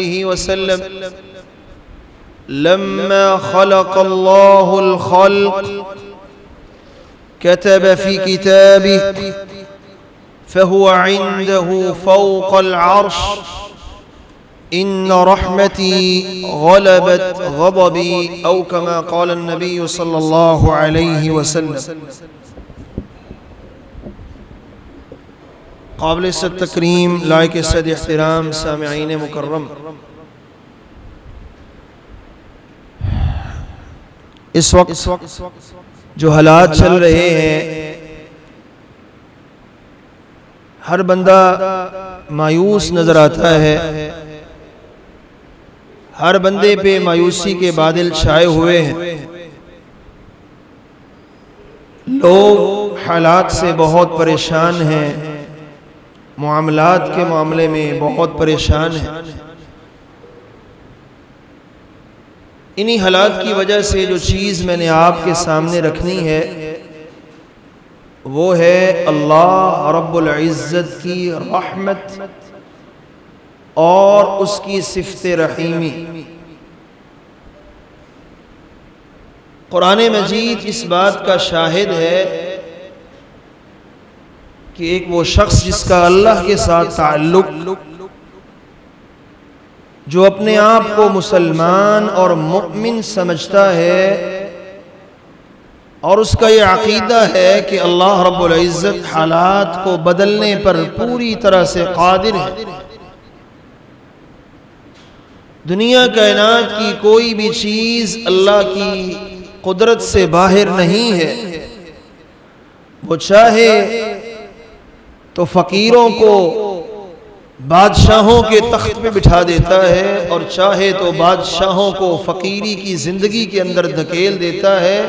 عليه وسلم لما خلق الله الخلق كتب في كتابه فهو عنده فوق العرش إن رحمتي غلبت غضبي أو كما قال النبي صلى الله عليه وسلم. قابل عزت تکریم، لائق عزت احترام سامعین مکرم، اس وقت جو حالات چل رہے ہیں، ہر بندہ مایوس نظر آتا ہے، ہر بندے پہ مایوسی کے بادل چھائے ہوئے ہیں، لوگ حالات سے بہت پریشان ہیں، معاملات کے معاملے میں بہت پریشان ہیں۔ انہی حالات کی وجہ سے جو چیز میں نے آپ کے سامنے رکھنی ہے وہ ہے اللہ رب العزت کی رحمت اور اس کی صفت رحیمی۔ قرآن مجید اس بات کا شاہد ہے کہ ایک وہ شخص جس کا اللہ کے ساتھ تعلق، جو اپنے آپ کو مسلمان اور مؤمن سمجھتا ہے اور اس کا یہ عقیدہ ہے کہ اللہ رب العزت حالات کو بدلنے پر پوری طرح سے قادر ہے، دنیا کائنات کی کوئی بھی چیز اللہ کی قدرت سے باہر نہیں ہے، وہ چاہے تو فقیروں کو بادشاہوں کے تخت پہ بٹھا دیتا ہے اور چاہے تو بادشاہوں کو فقیری کی زندگی کے اندر دھکیل دیتا ہے۔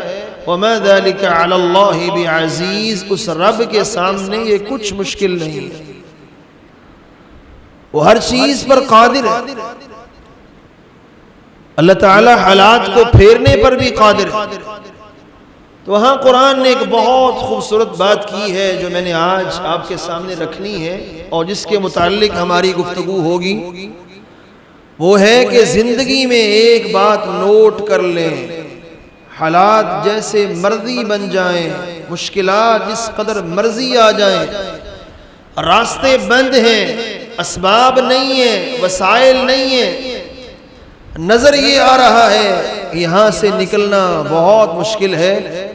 وَمَا ذَلِكَ عَلَى اللَّهِ بِعَزِيزٍ، اس رب کے سامنے یہ کچھ مشکل نہیں ہے، وہ ہر چیز پر قادر ہے۔ اللہ تعالی حالات کو پھیرنے پر بھی قادر ہے۔ تو وہاں قرآن نے ایک بہت خوبصورت بات کی ہے جو میں نے آج آپ کے سامنے رکھنی ہے اور جس کے متعلق ہماری گفتگو ہوگی، وہ ہے کہ زندگی میں ایک بات نوٹ کر لیں، حالات جیسے مرضی بن جائیں، مشکلات جس قدر مرضی آ جائیں، راستے بند ہیں، اسباب نہیں ہیں، وسائل نہیں ہیں، نظر یہ آ رہا ہے یہاں سے نکلنا بہت مشکل ہے،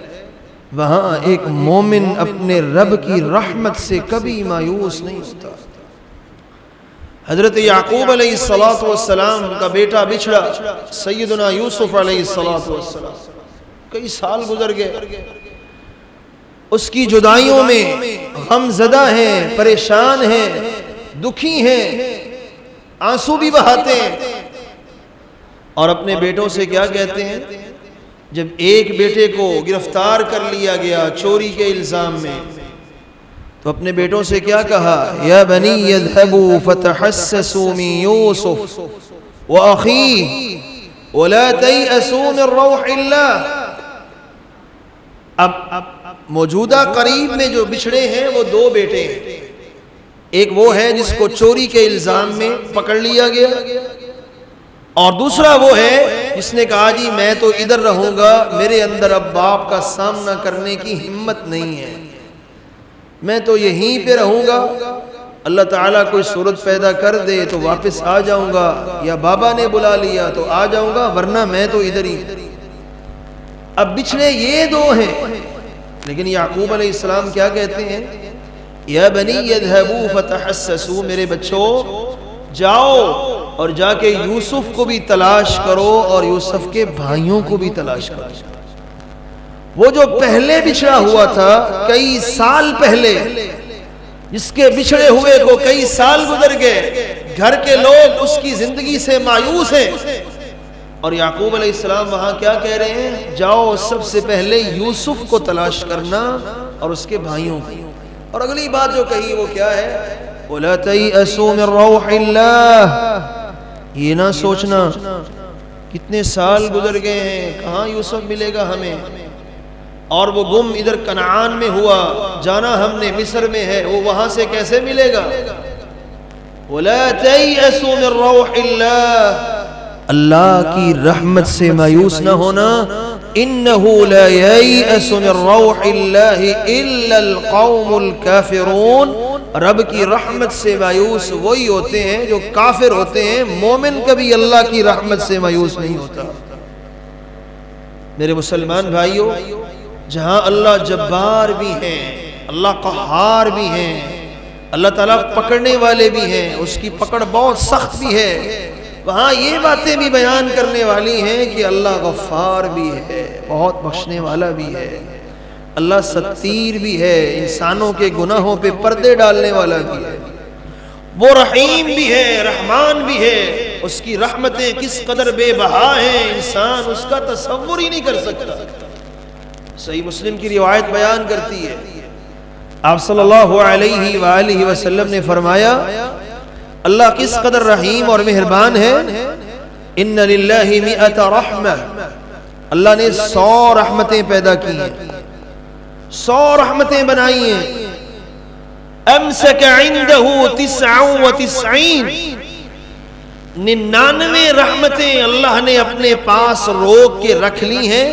وہاں ایک مومن اپنے رب کی رحمت سے کبھی مایوس نہیں ہوتا۔ حضرت یعقوب علیہ السلام کا بیٹا بچھڑا، سیدنا یوسف علیہ السلام، کئی سال گزر گئے، اس کی جدائیوں میں غم زدہ ہیں، پریشان ہیں، دکھی ہیں، آنسو بھی بہاتے ہیں، اور اپنے بیٹوں سے کیا کہتے ہیں؟ جب ایک بیٹے کو گرفتار کر لیا گیا چوری کے الزام میں، تو اپنے بیٹوں سے کیا کہا؟ یا بنی اذهبوا فتحسسوا من یوسف واخیہ ولا تیأسوا من روح اللہ۔ اب موجودہ قریب میں جو بچھڑے ہیں وہ دو بیٹے ہیں، ایک وہ ہے جس کو چوری کے الزام میں پکڑ لیا گیا، اور دوسرا وہ ہے جس نے کہا جی میں تو ادھر رہوں گا، میرے اندر اب باپ کا سامنا کرنے کی ہمت نہیں ہے، میں تو یہیں پہ رہوں گا، اللہ تعالیٰ کوئی صورت پیدا کر دے تو واپس آ جاؤں گا، یا بابا نے بلا لیا تو آ جاؤں گا، ورنہ میں تو ادھر ہی۔ اب بچھڑے یہ دو ہیں، لیکن یعقوب علیہ السلام کیا کہتے ہیں؟ یا بنی اذهبوا فتحسسوا، میرے بچوں جاؤ اور جا کے یوسف کو بھی تلاش کرو اور یوسف کے بھائیوں کو بھی تلاش کرو۔ وہ جو پہلے بچھڑا ہوا تھا کئی سال پہلے، جس کے بچھڑے ہوئے کو کئی سال گزر گئے، گھر کے لوگ اس کی زندگی سے مایوس ہیں، اور یعقوب علیہ السلام وہاں کیا کہہ رہے ہیں؟ جاؤ سب سے پہلے یوسف کو تلاش کرنا اور اس کے بھائیوں کو۔ اور اگلی بات جو کہی وہ کیا ہے؟ وَلَا تَيْأَسُوا مِن رَوْحِ اللَّهِ، یہ نہ سوچنا کتنے سال گزر گئے ہیں، کہاں یوسف ملے گا ہمیں، اور وہ گم ادھر کنعان میں ہوا، جانا ہم نے مصر میں ہے، وہ وہاں سے کیسے ملے گا؟ ولا تيأسوا من روح اللہ، اللہ کی رحمت سے مایوس نہ ہونا. انہ لا ییأس من روح اللہ الا القوم الکافرون، رب کی رحمت سے مایوس وہی ہوتے ہیں جو کافر ہوتے ہیں. مومن کبھی اللہ کی رحمت سے مایوس نہیں ہوتا. میرے مسلمان بھائیوں، جہاں اللہ جبار بھی ہیں، اللہ قہار بھی ہیں، اللہ تعالیٰ پکڑنے والے بھی ہیں، اس کی پکڑ بہت سخت بھی ہے، وہاں یہ باتیں بھی بیان کرنے والی ہیں کہ اللہ غفار بھی ہے، بہت بخشنے والا بھی ہے، اللہ ستیر بھی ہے، انسانوں کے گناہوں پہ پردے ڈالنے والا بھی ہے، وہ رحیم بھی ہے، رحمان بھی ہے. اس کی رحمتیں کس قدر بے بہا ہیں، انسان اس کا تصور ہی نہیں کر سکتا. صحیح مسلم کی روایت بیان کرتی ہے، آپ صلی اللہ علیہ وآلہ وسلم نے فرمایا اللہ کس قدر رحیم اور مہربان ہے. ان للہ مئۃ رحمہ، اللہ نے 100 رحمتیں پیدا کی ہیں، 100 رحمتیں بنائی ہیں. امسک عنده 99، 99 رحمتیں اللہ نے اپنے پاس روک کے رکھ لی ہیں،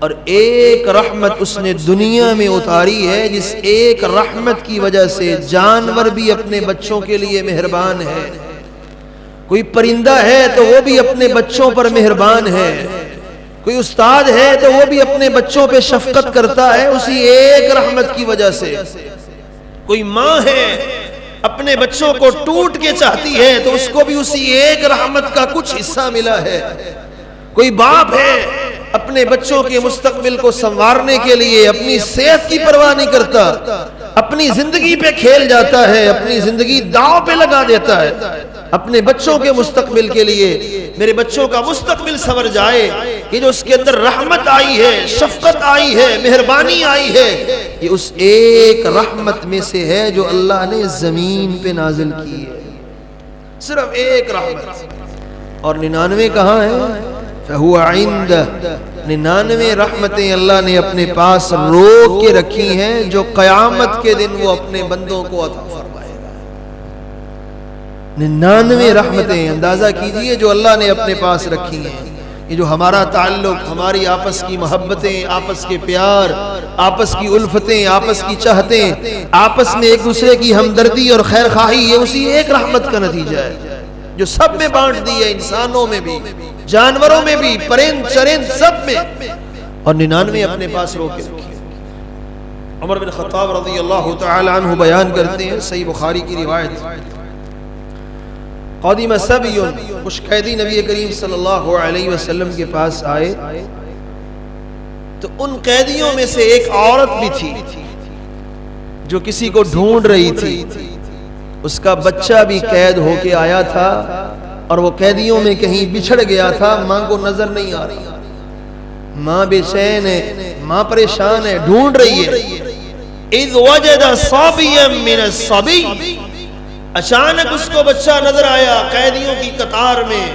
اور ایک رحمت اس نے دنیا میں اتاری ہے، جس ایک رحمت کی وجہ سے جانور بھی اپنے بچوں کے لیے مہربان ہے. کوئی پرندہ ہے تو وہ بھی اپنے بچوں پر مہربان ہے، کوئی استاد ہے تو وہ بھی اپنے بچوں پہ شفقت کرتا ہے اسی ایک رحمت کی وجہ سے. کوئی ماں ہے اپنے بچوں کو ٹوٹ کے چاہتی ہے تو اس کو بھی اسی ایک رحمت کا کچھ حصہ ملا ہے. کوئی باپ ہے اپنے بچوں کے مستقبل کو سنوارنے کے لیے اپنی صحت کی پرواہ نہیں کرتا، اپنی زندگی پہ کھیل جاتا ہے، اپنی زندگی داؤ پہ لگا دیتا ہے اپنے بچوں کے مستقبل کے لیے. میرے بچوں کا مستقبل سنور جائے، یہ جو اس کے اندر رحمت آئی ہے، شفقت آئی ہے، مہربانی آئی ہے، یہ اس ایک رحمت میں سے ہے جو اللہ نے زمین پہ نازل کی ہے. صرف ایک رحمت. اور 99 کہاں ہیں؟ فَهُوَ عِندَهُ، 99 رحمتیں اللہ نے اپنے پاس روک کے رکھی ہیں جو قیامت کے دن وہ اپنے بندوں کو عطا فرمائے گا. 99 رحمتیں اندازہ کیجئے جو اللہ نے اپنے پاس رکھی ہیں. یہ جو ہمارا تعلق، ہماری آپس کی محبتیں، آپس کے پیار، آپس کی الفتیں، آپس کی چاہتیں، آپس میں ایک دوسرے کی ہمدردی اور خیر خواہی، یہ اسی ایک رحمت کا نتیجہ ہے جو سب میں بانٹ دی ہے، انسانوں میں بھی، جانوروں میں بھی، پرند چرند سب میں. اور 99 اپنے پاس روک کے رکھی. عمر بن خطاب رضی اللہ تعالی عنہ بیان کرتے ہیں، صحیح بخاری کی روایت، قدم سبی، کچھ قیدی نبی کریم صلی اللہ علیہ وسلم کے پاس آئے تو ان قیدیوں میں سے ایک عورت بھی تھی جو کسی کو ڈھونڈ رہی تھی. اس کا بچہ بھی قید ہو کے آیا تھا اور وہ قیدیوں میں کہیں بچھڑ گیا تھا، ماں کو نظر نہیں آ رہی. ماں بے چین ہے، ماں پریشان ہے، ڈھونڈ رہی ہے. اذ وجد صبیا من الصبی، اچانک اس کو بچہ نظر آیا قیدیوں کی قطار میں.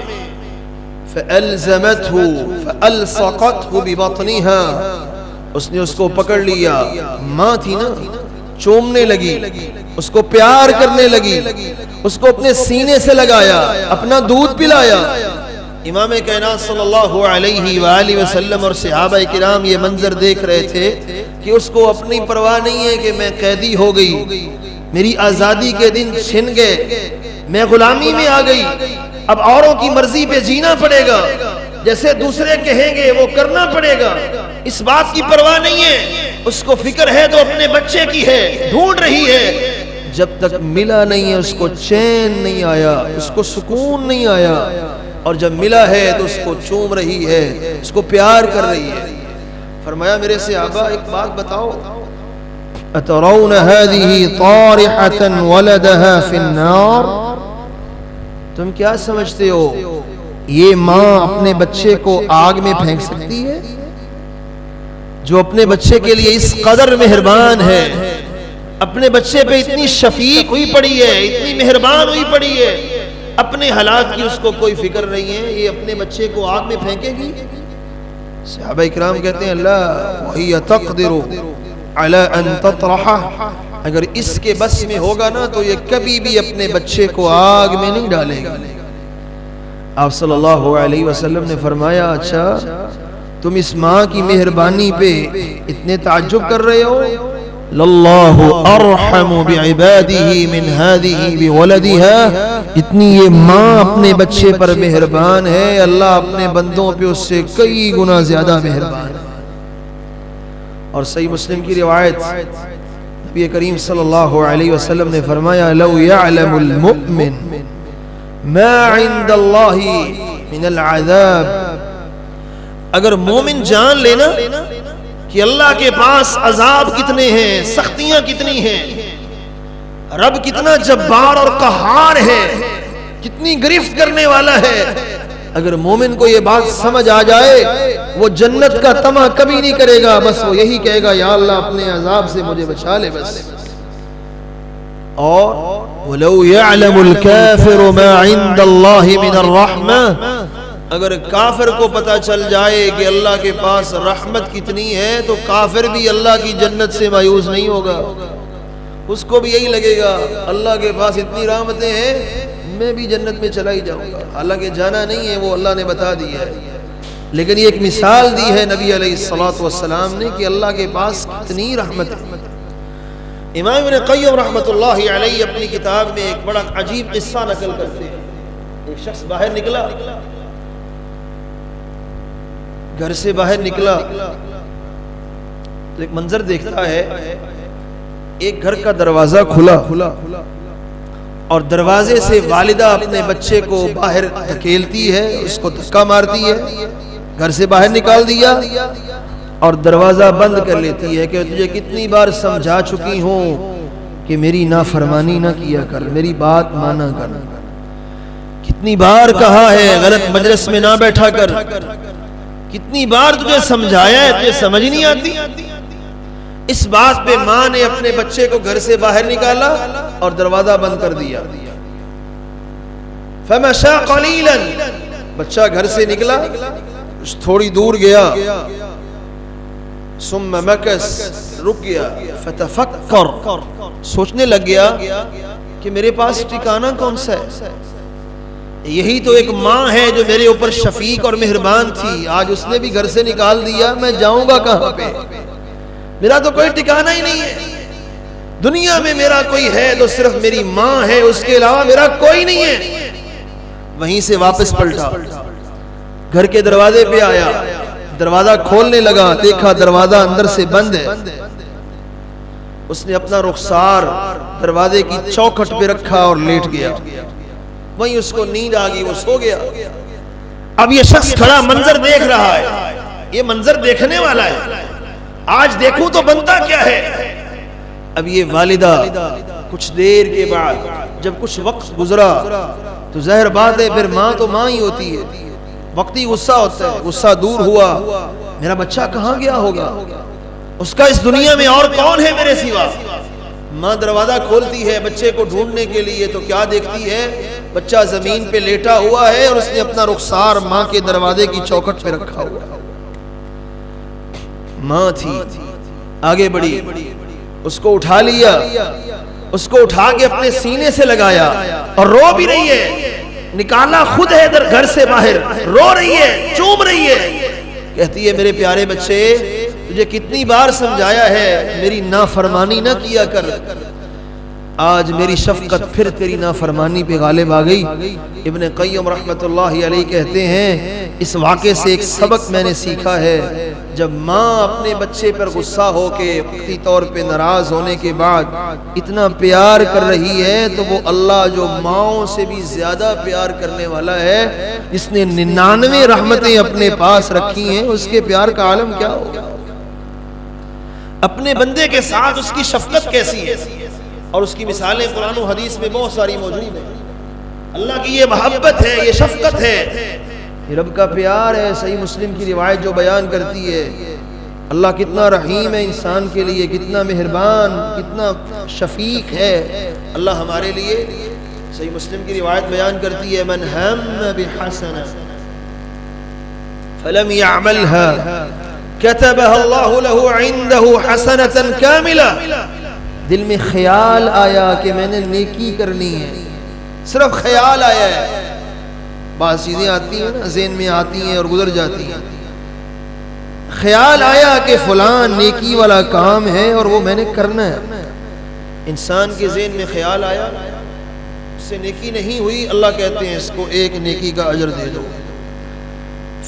فألزمته فألصقته ببطنها، اس نے اس کو پکڑ لیا، ماں تھی نا، چومنے لگی، اس کو پیار کرنے لگی، اس کو اپنے سینے سے لگایا، اپنا دودھ پلایا. امام کائنات صلی اللہ علیہ وآلہ وسلم اور صحابہ کرام یہ منظر دیکھ رہے تھے کہ اس کو اپنی پرواہ نہیں ہے کہ میں قیدی ہو گئی، میری آزادی کے دن چھن گئے، میں غلامی میں آ گئی، اب اوروں کی مرضی پہ جینا پڑے گا، جیسے دوسرے کہیں گے وہ کرنا پڑے گا. اس بات کی پرواہ نہیں ہے، اس کو فکر ہے تو اپنے بچے کی ہے، ڈھونڈ رہی ہے. جب تک ملا نہیں ہے اس کو چین نہیں آیا، اس کو سکون نہیں آیا، اور جب ملا ہے تو اس کو چوم رہی ہے، اس کو پیار کر رہی ہے. فرمایا میرے صحابہ ایک بات بتاؤ، اترون هذه طارحة ولدها في النار، تم کیا سمجھتے ہو یہ ماں اپنے بچے کو آگ میں پھینک سکتی ہے؟ جو اپنے بچے کے لیے اس قدر مہربان ہے، اپنے بچے پہ اتنی شفیق ہوئی پڑی ہے، اتنی مہربان ہوئی پڑی ہے، اپنے حالات کی اس کو کوئی فکر نہیں ہے، یہ اپنے بچے کو آگ میں پھینکے گی؟ صحابہ کرام کہتے ہیں اللہ وَهِيَ تَقْدِرُ عَلَىٰ أَن تَطْرَحَ اگر اس کے بس میں ہوگا نا تو یہ کبھی بھی اپنے بچے کو آگ میں نہیں ڈالے گا۔ آپ صلی اللہ علیہ وسلم نے فرمایا اچھا تم اس ماں کی مہربانی پہ اتنے تعجب کر رہے ہو؟ للہ ارحم بعبادہ من ہذہ بولدہا، اتنی یہ ماں اپنے بچے پر مہربان ہے، اللہ اپنے بندوں پہ اس سے کئی گنا زیادہ مہربان ہے۔ اور صحیح مسلم کی روایت نبی کریم صلی اللہ علیہ وسلم نے فرمایا لو یعلم المؤمن ما عند اللہ من العذاب، اگر مومن جان لینا کہ اللہ کے پاس عذاب کتنے ہیں، سختیاں کتنی ہیں، رب کتنا جبار اور قہار ہے، کتنی گرفت کرنے والا ہے، اگر مومن کو یہ بات سمجھ آ جائے وہ جنت کا طمع کبھی نہیں کرے گا، بس وہ یہی کہے گا یا اللہ اپنے عذاب سے مجھے بچا لے بس۔ اور وَلَوْ يَعْلَمُ الْكَافِرُ مَا عِنْدَ اللَّهِ مِنَ الرَّحْمَةِ، اگر کافر کو پتا چل جائے کہ اللہ کے پاس رحمت کتنی ہے تو کافر بھی اللہ کی جنت سے مایوس نہیں ہوگا، اس کو بھی یہی لگے گا اللہ کے پاس اتنی رحمتیں ہیں میں بھی جنت میں چلا ہی جاؤں گا، حالانکہ جانا نہیں ہے وہ اللہ نے بتا دیا ہے، لیکن یہ ایک مثال دی ہے نبی علیہ الصلوۃ والسلام نے کہ اللہ کے پاس کتنی رحمت ہے۔ امام ابن قیم رحمۃ اللہ علیہ اپنی کتاب میں ایک بڑا عجیب قصہ نقل کرتے ہیں۔ ایک شخص باہر نکلا، گھر سے باہر نکلا تو ایک منظر دیکھتا ہے، ایک گھر کا دروازہ کھلا اور دروازے سے والدہ اپنے بچے کو باہر دھکیلتی ہے، اس کو دھکا مارتی ہے، گھر سے باہر نکال دیا اور دروازہ بند کر لیتی ہے کہ تجھے کتنی بار سمجھا چکی ہوں کہ میری نافرمانی نہ کیا کر، میری بات مانا کر، کتنی بار کہا ہے غلط مجلس میں نہ بیٹھا کر، کتنی بار تجھے سمجھایا ہے تجھے سمجھ نہیں آتی۔ اس بات پہ ماں نے اپنے بچے کو گھر سے باہر نکالا اور دروازہ بند کر دیا۔ فمشى قليلا، بچہ گھر سے نکلا تھوڑی دور گیا، ثم مكث، رک گیا، فتفکر، سوچنے لگ گیا کہ میرے پاس ٹھکانہ کون سا ہے، یہی تو ایک ماں ہے جو میرے اوپر شفیق اور مہربان تھی، آج اس نے بھی گھر سے نکال دیا، میں جاؤں گا کہاں پہ، میرا تو کوئی ٹھکانہ ہی نہیں ہے، دنیا میں میرا کوئی ہے تو صرف میری ماں ہے، اس کے علاوہ میرا کوئی نہیں ہے۔ وہیں سے واپس پلٹا، گھر کے دروازے پہ آیا، دروازہ کھولنے لگا، دیکھا دروازہ اندر سے بند ہے، اس نے اپنا رخسار دروازے کی چوکھٹ پہ رکھا اور لیٹ گیا، وہیں اس کو نیند آ گئی، وہ سو گیا۔ اب یہ شخص کھڑا منظر دیکھ رہا ہے، یہ منظر دیکھنے والا ہے، آج دیکھوں تو بنتا کیا ہے۔ اب یہ والدہ کچھ دیر کے بعد جب کچھ وقت گزرا تو ظاہر بات ہے پھر ماں تو ماں ہی ہوتی ہے، وقتی غصہ ہوتا ہے، غصہ دور ہوا، میرا بچہ کہاں گیا ہوگا، اس کا اس دنیا میں اور کون ہے میرے سوا۔ ماں دروازہ کھولتی ہے بچے کو ڈھونڈنے کے لیے تو کیا دیکھتی ہے، بچہ زمین پہ لیٹا ہوا ہے اور اس نے اپنا رخسار ماں کے دروازے کی چوکھٹ پہ رکھا ہوا ہے۔ ماں تھی، آگے بڑھی، اس کو اٹھا لیا، اس کو اٹھا کے اپنے سینے سے لگایا اور رو بھی رہی ہے، نکالا خود ہے گھر سے باہر، رو رہی ہے، چوم رہی ہے، کہتی ہے میرے پیارے بچے تجھے کتنی بار سمجھایا ہے میری نافرمانی نہ کیا کر، آج میری شفقت پھر تیری نافرمانی پہ غالب آ گئی۔ ابن قیم رحمت اللہ علیہ کہتے ہیں اس واقعے سے ایک سبق میں نے سیکھا ہے، جب ماں اپنے بچے پر غصہ ہو کے وقتی طور پہ ناراض ہونے کے بعد اتنا پیار کر رہی ہے تو وہ اللہ جو ماؤں سے بھی زیادہ پیار کرنے والا ہے، جس نے 99 رحمتیں اپنے پاس رکھی ہیں، اس کے پیار کا عالم کیا ہوگا۔ اپنے بندے کے ساتھ اس کی شفقت کیسی ہے، اور اس کی مثالیں قرآن و حدیث میں بہت ساری موجود ہیں۔ اللہ کی یہ محبت ہے، یہ شفقت ہے، یہ رب کا پیار ہے۔ صحیح مسلم کی روایت جو بیان کرتی ہے اللہ کتنا رحیم ہے انسان کے لیے، کتنا مہربان، کتنا شفیق ہے اللہ ہمارے لیے۔ صحیح مسلم کی روایت بیان کرتی ہے من ہم بحسنہ فلم يعملها كتبها الله له عنده حسنة كاملة، دل میں خیال آیا کہ میں نے نیکی کرنی ہے، صرف خیال آیا ہے. بعض چیزیں آتی ہیں نا ذہن میں آتی ہیں اور گزر جاتی ہیں. خیال آیا کہ فلاں نیکی والا کام ہے اور وہ میں نے کرنا ہے. انسان کے ذہن میں خیال آیا، اس سے نیکی نہیں ہوئی، اللہ کہتے ہیں اس کو ایک نیکی کا اجر دے دو.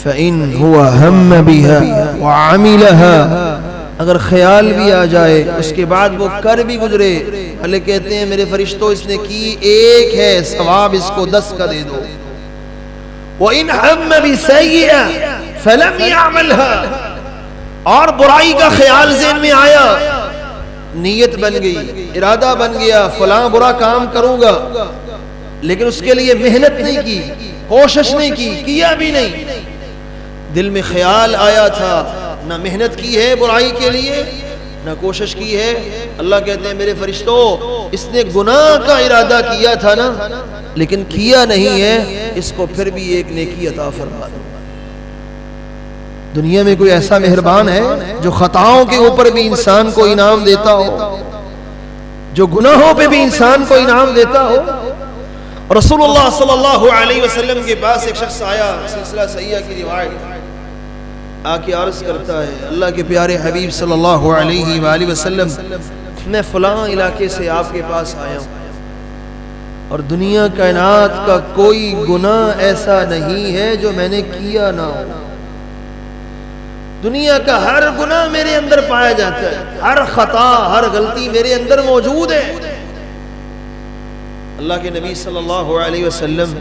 فَإِنْ هُوَ هَمَّ بِهَا وَعَمِلَهَا، اگر خیال بھی آ جائے اس کے بعد وہ کر بھی گزرے، اللہ کہتے ہیں میرے فرشتوں اس نے کی ایک ہے، ثواب اس کو 10 کا دے دو. وَإِنْ هَمَّ بِسَيِّئَةٍ فَلَمْ يَعْمَلْهَا، اور برائی کا خیال ذہن میں آیا، نیت بن گئی، ارادہ بن گیا فلاں برا کام کروں گا، لیکن اس کے لیے محنت نہیں کی، کوشش نہیں کی، کیا بھی نہیں. دل میں خیال آیا تھا، نہ محنت کی ہے برائی کے لیے نہ کوشش کی ہے. اللہ کہتے ہیں میرے فرشتوں اس نے گناہ کا ارادہ کیا تھا نا لیکن کیا نہیں ہے، اس کو پھر بھی ایک نیکی عطا فرما دو. دنیا میں کوئی ایسا مہربان ہے جو خطاؤں کے اوپر بھی انسان کو انعام دیتا ہو، جو گناہوں پہ بھی انسان کو انعام دیتا ہو؟ رسول اللہ صلی اللہ علیہ وسلم کے پاس ایک شخص آیا، سلسلہ صحیحہ کی روایت، آ کے عرض کرتا ہے اللہ کے پیارے حبیب صلی اللہ علیہ وآلہ وسلم، میں فلاں علاقے سے آپ کے پاس آیا ہوں اور دنیا کائنات کا کوئی گناہ ایسا نہیں ہے جو میں نے کیا نہ ہو. دنیا کا ہر گناہ میرے اندر پایا جاتا ہے، ہر خطا ہر غلطی میرے اندر موجود ہے. اللہ کے نبی صلی اللہ علیہ وسلم،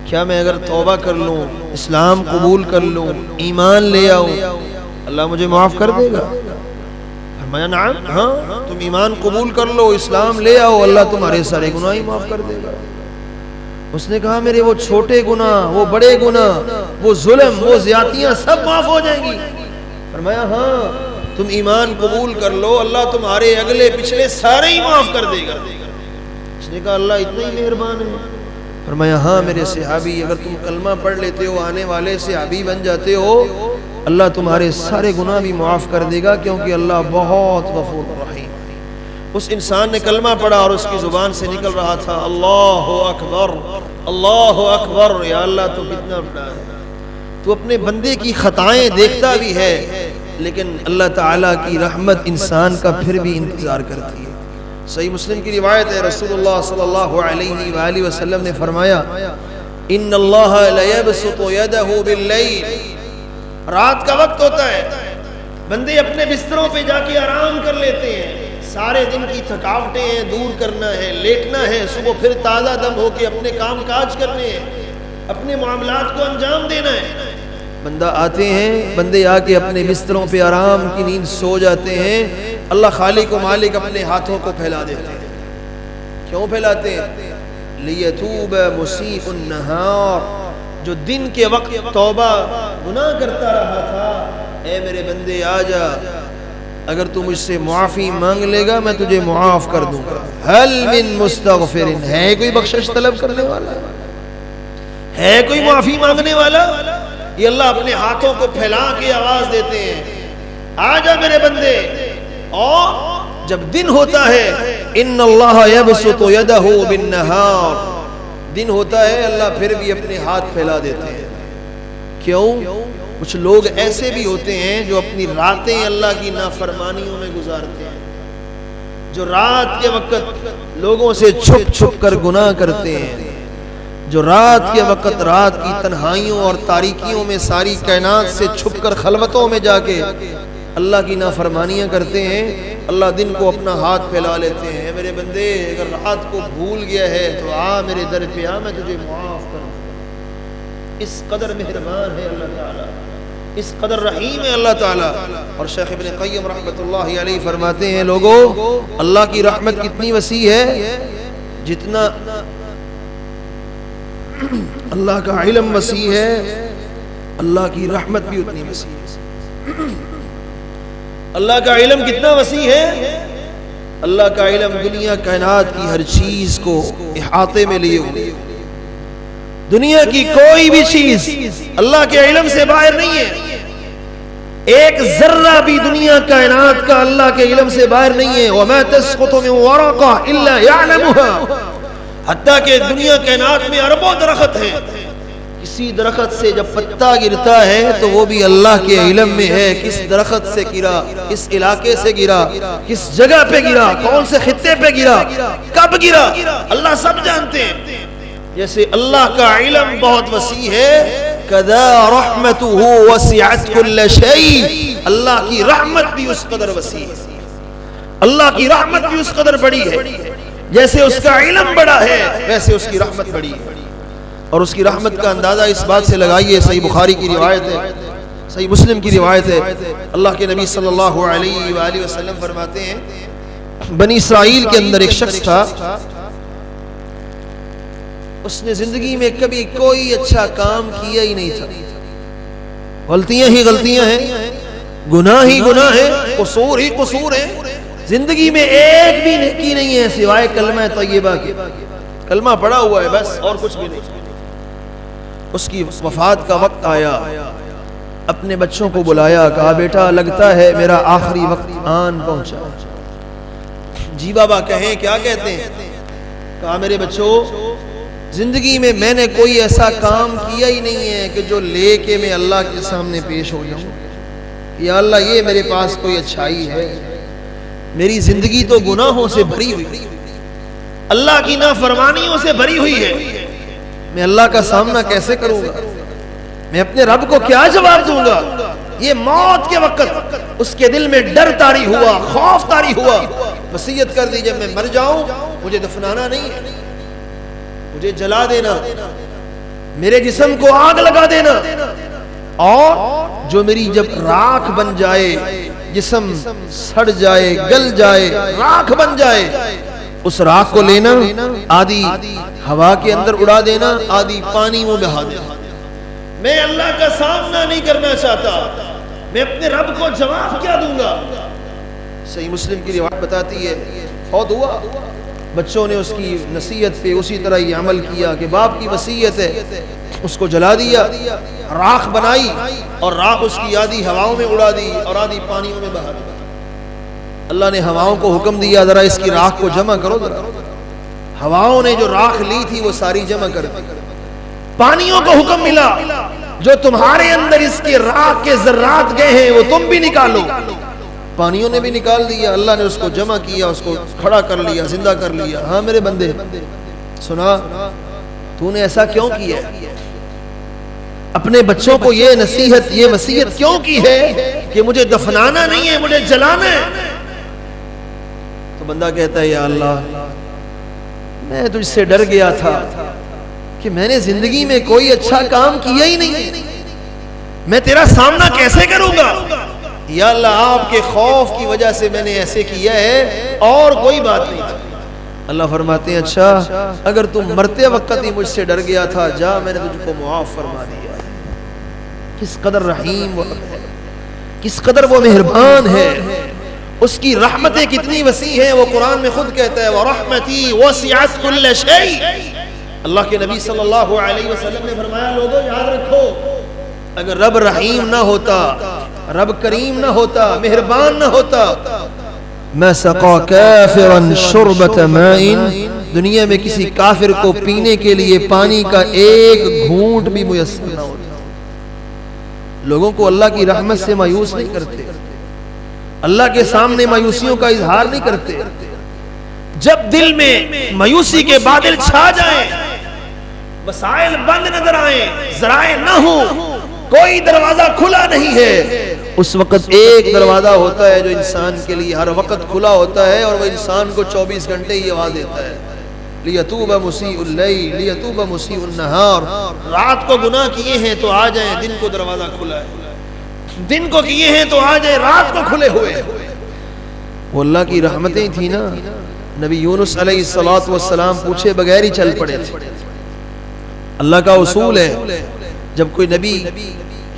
کیا میں اگر توبہ کر لوں، اسلام قبول کر لوں، ایمان لے آؤں، اللہ مجھے معاف کر دے گا؟ فرمایا نعم، ہاں تم ایمان قبول کر لو، اسلام لے آؤ، اللہ تمہارے سارے گناہ ہی معاف کر دے گا. اس نے کہا میرے وہ چھوٹے گناہ، وہ بڑے گناہ، وہ ظلم، وہ زیادتیاں سب معاف ہو جائیں گی؟ فرمایا ہاں تم ایمان قبول کر لو، اللہ تمہارے اگلے پچھلے سارے ہی معاف کر دے گا. اس نے کہا اللہ اتنا ہی مہربان ہے؟ فرمایا ہاں میرے صحابی، اگر تم کلمہ پڑھ لیتے ہو، آنے والے صحابی بن جاتے ہو، اللہ تمہارے سارے گناہ بھی معاف کر دے گا، کیونکہ اللہ بہت غفور رحیم. اس انسان نے کلمہ پڑھا اور اس کی زبان سے نکل رہا تھا اللہ اکبر اللہ اکبر. یا اللہ تو کتنا بڑا ہے، تو اپنے بندے کی خطائیں دیکھتا بھی ہے، لیکن اللہ تعالیٰ کی رحمت انسان کا پھر بھی انتظار کرتی ہے. صحیح مسلم کی روایت ہے، رسول اللہ صلی اللہ علیہ وآلہ وسلم نے فرمایا ان اللہ لیبسط یدہ باللیل، رات کا وقت ہوتا ہے، بندے اپنے بستروں پہ جا کے آرام کر لیتے ہیں، سارے دن کی تھکاوٹیں دور کرنا ہے، لیٹنا ہے، صبح پھر تازہ دم ہو کے اپنے کام کاج کرنے ہیں، اپنے معاملات کو انجام دینا ہے. بندہ آتے ہیں، بندے آ کے اپنے بستروں پہ آرام کی نیند سو جاتے ہیں، اللہ خالق و مالک اپنے ہاتھوں کو پھیلا دیتے ہیں. کیوں پھیلاتے ہیں؟ لیتوب مسیء النہار، جو دن کے وقت توبہ گناہ کرتا رہا تھا، اے میرے بندے آ جا، اگر تو مجھ سے معافی مانگ لے گا میں تجھے معاف کر دوں گا. هل من مستغفر، ہے کوئی بخشش طلب کرنے والا، ہے کوئی معافی مانگنے والا؟ یہ اللہ اپنے ہاتھوں کو پھیلا کے آواز دیتے ہیں آ جا میرے بندے. اور جب دن ہوتا ہے ان اللہ یبسط یدہ بالنہار، دن ہوتا ہے اللہ پھر بھی اپنے ہاتھ پھیلا دیتے ہیں. کیوں؟ کچھ لوگ ایسے بھی ہوتے ہیں جو اپنی راتیں اللہ کی نافرمانیوں میں گزارتے ہیں، جو رات کے وقت لوگوں سے چھپ چھپ کر گناہ کرتے ہیں، جو رات کے وقت رات کی تنہائیوں اور تاریکیوں میں ساری کائنات سے چھپ کر خلوتوں میں جا کے اللہ کی نافرمانیاں کرتے ہیں. اللہ دن کو اپنا ہاتھ پھیلا لیتے ہیں، میرے بندے اگر رات کو بھول گیا ہے تو آ میرے در پہ آ، میں تجھے معاف کروں. اس قدر مہربان ہے اللہ تعالیٰ، اس قدر رحیم ہے اللہ تعالیٰ. اور شیخ ابن قیم رحمۃ اللہ علیہ فرماتے ہیں لوگوں اللہ کی رحمت کتنی وسیع ہے، جتنا اللہ کا علم وسیع ہے اللہ کی رحمت بھی اتنی وسیع ہے. اللہ کا علم کتنا وسیع ہے، اللہ کا علم دنیا کائنات کی ہر چیز کو احاطے میں لیے ہوئے. دنیا کی کوئی بھی چیز اللہ کے علم سے باہر نہیں ہے. ایک ذرہ بھی دنیا کائنات کا اللہ کے علم سے باہر نہیں ہے. وَمَا تَسْقُطُ مِن وَرَقَةٍ إِلَّا يَعْلَمُهَا. حتیٰ کہ دنیا کائنات میں اربوں درخت ہیں, کسی درخت سے جب پتا گرتا ہے تو وہ بھی اللہ کے علم میں ہے, کس درخت سے گرا, کس علاقے سے گرا, کس جگہ پہ گرا, کون سے خطے پہ گرا, کب گرا, اللہ سب جانتے ہیں. جیسے اللہ کا علم بہت وسیع ہے, کذا رحمتہ وسعت کل شیء, اللہ کی رحمت بھی اس قدر وسیع ہے, اللہ کی رحمت بھی اس قدر بڑی ہے. جیسے اس کا علم بڑا ہے ویسے اس کی رحمت بڑی ہے. اور اس کی رحمت کا اندازہ اس بات سے لگائیے, صحیح بخاری کی روایت ہے, صحیح مسلم کی روایت ہے, اللہ کے نبی صلی اللہ علیہ وآلہ وسلم فرماتے ہیں, بنی اسرائیل کے اندر ایک شخص تھا, اس نے زندگی میں کبھی کوئی اچھا کام کیا ہی نہیں تھا, غلطیاں ہی غلطیاں ہیں, گناہ ہی گناہ ہے, قصور ہی قصور ہے, زندگی میں ایک بھی نیکی نہیں ہے سوائے کلمہ طیبہ کے, کلمہ پڑا ہوا ہے بس, اور کچھ بھی نہیں. اس کی وفات کا وقت آیا, اپنے بچوں کو بلایا, کہا بیٹا لگتا ہے میرا آخری وقت آن پہنچا. جی بابا کہیں, کیا کہتے ہیں؟ کہا میرے بچوں زندگی میں نے کوئی ایسا کام کیا ہی نہیں ہے کہ جو لے کے میں اللہ کے سامنے پیش ہو جاؤں, یا اللہ یہ میرے پاس کوئی اچھائی ہے, میری زندگی تو گناہوں سے بھری ہوئی, اللہ کی نافرمانیوں سے بھری ہوئی ہے, میں اللہ کا سامنا کیسے کروں گا, میں اپنے رب کو کیا جواب دوں گا. یہ موت کے وقت اس کے دل میں ڈر طاری ہوا, خوف طاری ہوا, وصیت کر دی جب میں مر جاؤں مجھے دفنانا نہیں ہے, مجھے جلا دینا, میرے جسم کو آگ لگا دینا, اور جو میری جب راکھ بن جائے, جسم سڑ جائے, گل جائے, راکھ بن جائے, اس راکھ کو لینا, آدھی ہوا کے اندر اڑا دینا, آدھی پانی میں بہا دینا. میں اللہ کا سامنا نہیں کرنا چاہتا, میں اپنے رب کو جواب کیا دوں گا. صحیح مسلم کی روایت بتاتی ہے, فوت ہوا, بچوں نے اس کی نصیحت پہ اسی طرح یہ عمل کیا کہ باپ کی وصیت ہے, اس کو جلا دیا, راکھ بنائی, اور راکھ اس کی آدھی ہواؤں میں اڑا دی اور آدھی پانیوں میں بہا دی. اللہ نے ہواؤں کو حکم دیا ذرا اس کی راکھ کو جمع کرو, ذرا ہواؤں نے جو راکھ لی تھی وہ ساری جمع کر دی. پانیوں کو حکم ملا جو تمہارے اندر اس کے راکھ کے ذرات گئے ہیں وہ تم بھی نکالو. پانیوں نے بھی نکال دیا, اللہ نے اس کو جمع کیا, اس کو کھڑا کر لیا, زندہ کر لیا. ہاں میرے بندے سنا, تو نے ایسا کیوں کیا ہے, اپنے بچوں کو یہ نصیحت, یہ وصیت کیوں کی ہے کہ مجھے دفنانا نہیں ہے, مجھے جلانا ہے. تو بندہ کہتا ہے یا اللہ میں تجھ سے ڈر گیا تھا کہ میں نے زندگی میں کوئی اچھا کام کیا ہی نہیں, میں تیرا سامنا کیسے کروں گا. یا اللہ آپ کے خوف کی وجہ سے میں نے ایسے کیا ہے, اور کوئی بات نہیں تھی. اللہ فرماتے ہیں اچھا اگر تم مرتے وقت ہی مجھ سے ڈر گیا تھا, جا میں نے تجھ کو معاف فرما دیا. کس قدر رحیم وہ ہے, کس قدر وہ مہربان ہے, اس کی رحمتیں کتنی وسیع ہیں. وہ قرآن میں خود کہتا ہے وَرَحْمَتِي وَسِعَتْ كُلَّ شَيْءٍ. اللہ کے نبی صلی اللہ علیہ وسلم نے فرمایا لوگوں یاد رکھو, اگر رب رحیم نہ ہوتا, رب کریم نہ ہوتا, مہربان نہ ہوتا, مَا سَقَا كَافِرًا شُرْبَةَ مَاءٍ, دنیا میں کسی کافر کو پینے کے لیے پانی کا ایک گھونٹ بھی میسر نہ ہوتا. لوگوں کو اللہ کی رحمت سے مایوس نہیں کرتے, اللہ کے سامنے مایوسیوں کا اظہار نہیں کرتے. جب دل میں مایوسی کے بادل چھا جائیں, وسائل بند نظر آئیں, ذرائع نہ ہوں, کوئی دروازہ کھلا نہیں ہے, اس وقت ایک دروازہ ہوتا ہے جو انسان کے لیے ہر وقت کھلا ہوتا ہے, اور وہ انسان کو 24 گھنٹے ہی آواز دیتا ہے لِيَتُوبَ مُسِيءُ اللَّيْلِ لِيَتُوبَ مُسِيءُ النَّهَارِ. رات کو گناہ کیے ہیں تو آ جائیں, دن کو دروازہ کھلا ہے, دن کو کیے ہیں تو آ جائیں, رات کو کھلے ہوئے. وہ اللہ کی رحمتیں تھی نا. نبی یونس علیہ السلام پوچھے بغیر ہی چل پڑے تھے. اللہ کا اصول ہے جب کوئی نبی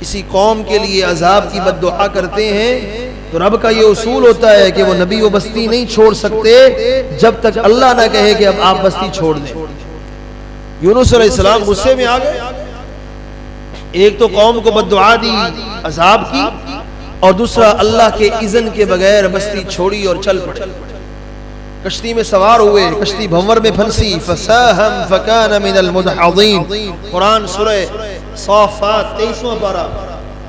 کسی قوم کے لیے عذاب کی بد دعا کرتے ہیں تو رب کا یہ اصول ہوتا ہے کہ وہ نبی وہ بستی نہیں چھوڑ سکتے جب تک اللہ نہ کہے کہ اب آپ بستی چھوڑ دیں. یونس علیہ السلام غصے میں آ گئے, ایک تو قوم کو بد دعا دی عذاب کی, اور دوسرا اللہ کے اذن کے بغیر بستی چھوڑی اور چل پڑے. کشتی میں سوار ہوئے, کشتی بھنور میں پھنسی. فساہم فکان من المدحضین. قرآن سورہ صافات 23واں پارہ.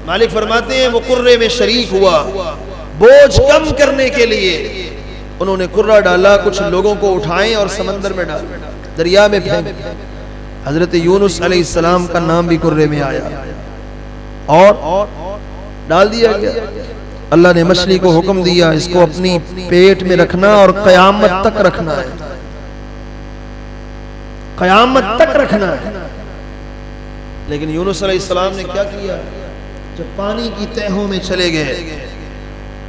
مالک فرماتے ہیں وہ قرے میں شریک ہوا, بوجھ کم کرنے کے لیے انہوں نے قرہ ڈالا, کچھ لوگوں کو اٹھائیں اور سمندر میں ڈال, دریا میں پھینک. حضرت یونس علیہ السلام کا نام بھی قرے میں آیا اور ڈال دیا گیا. اللہ نے مچھلی کو حکم دیا اس کو اپنی پیٹ میں رکھنا اور قیامت تک رکھنا ہے, قیامت تک رکھنا ہے. لیکن یونس علیہ السلام نے کیا کیا؟ جب پانی کی تہوں میں چلے گئے,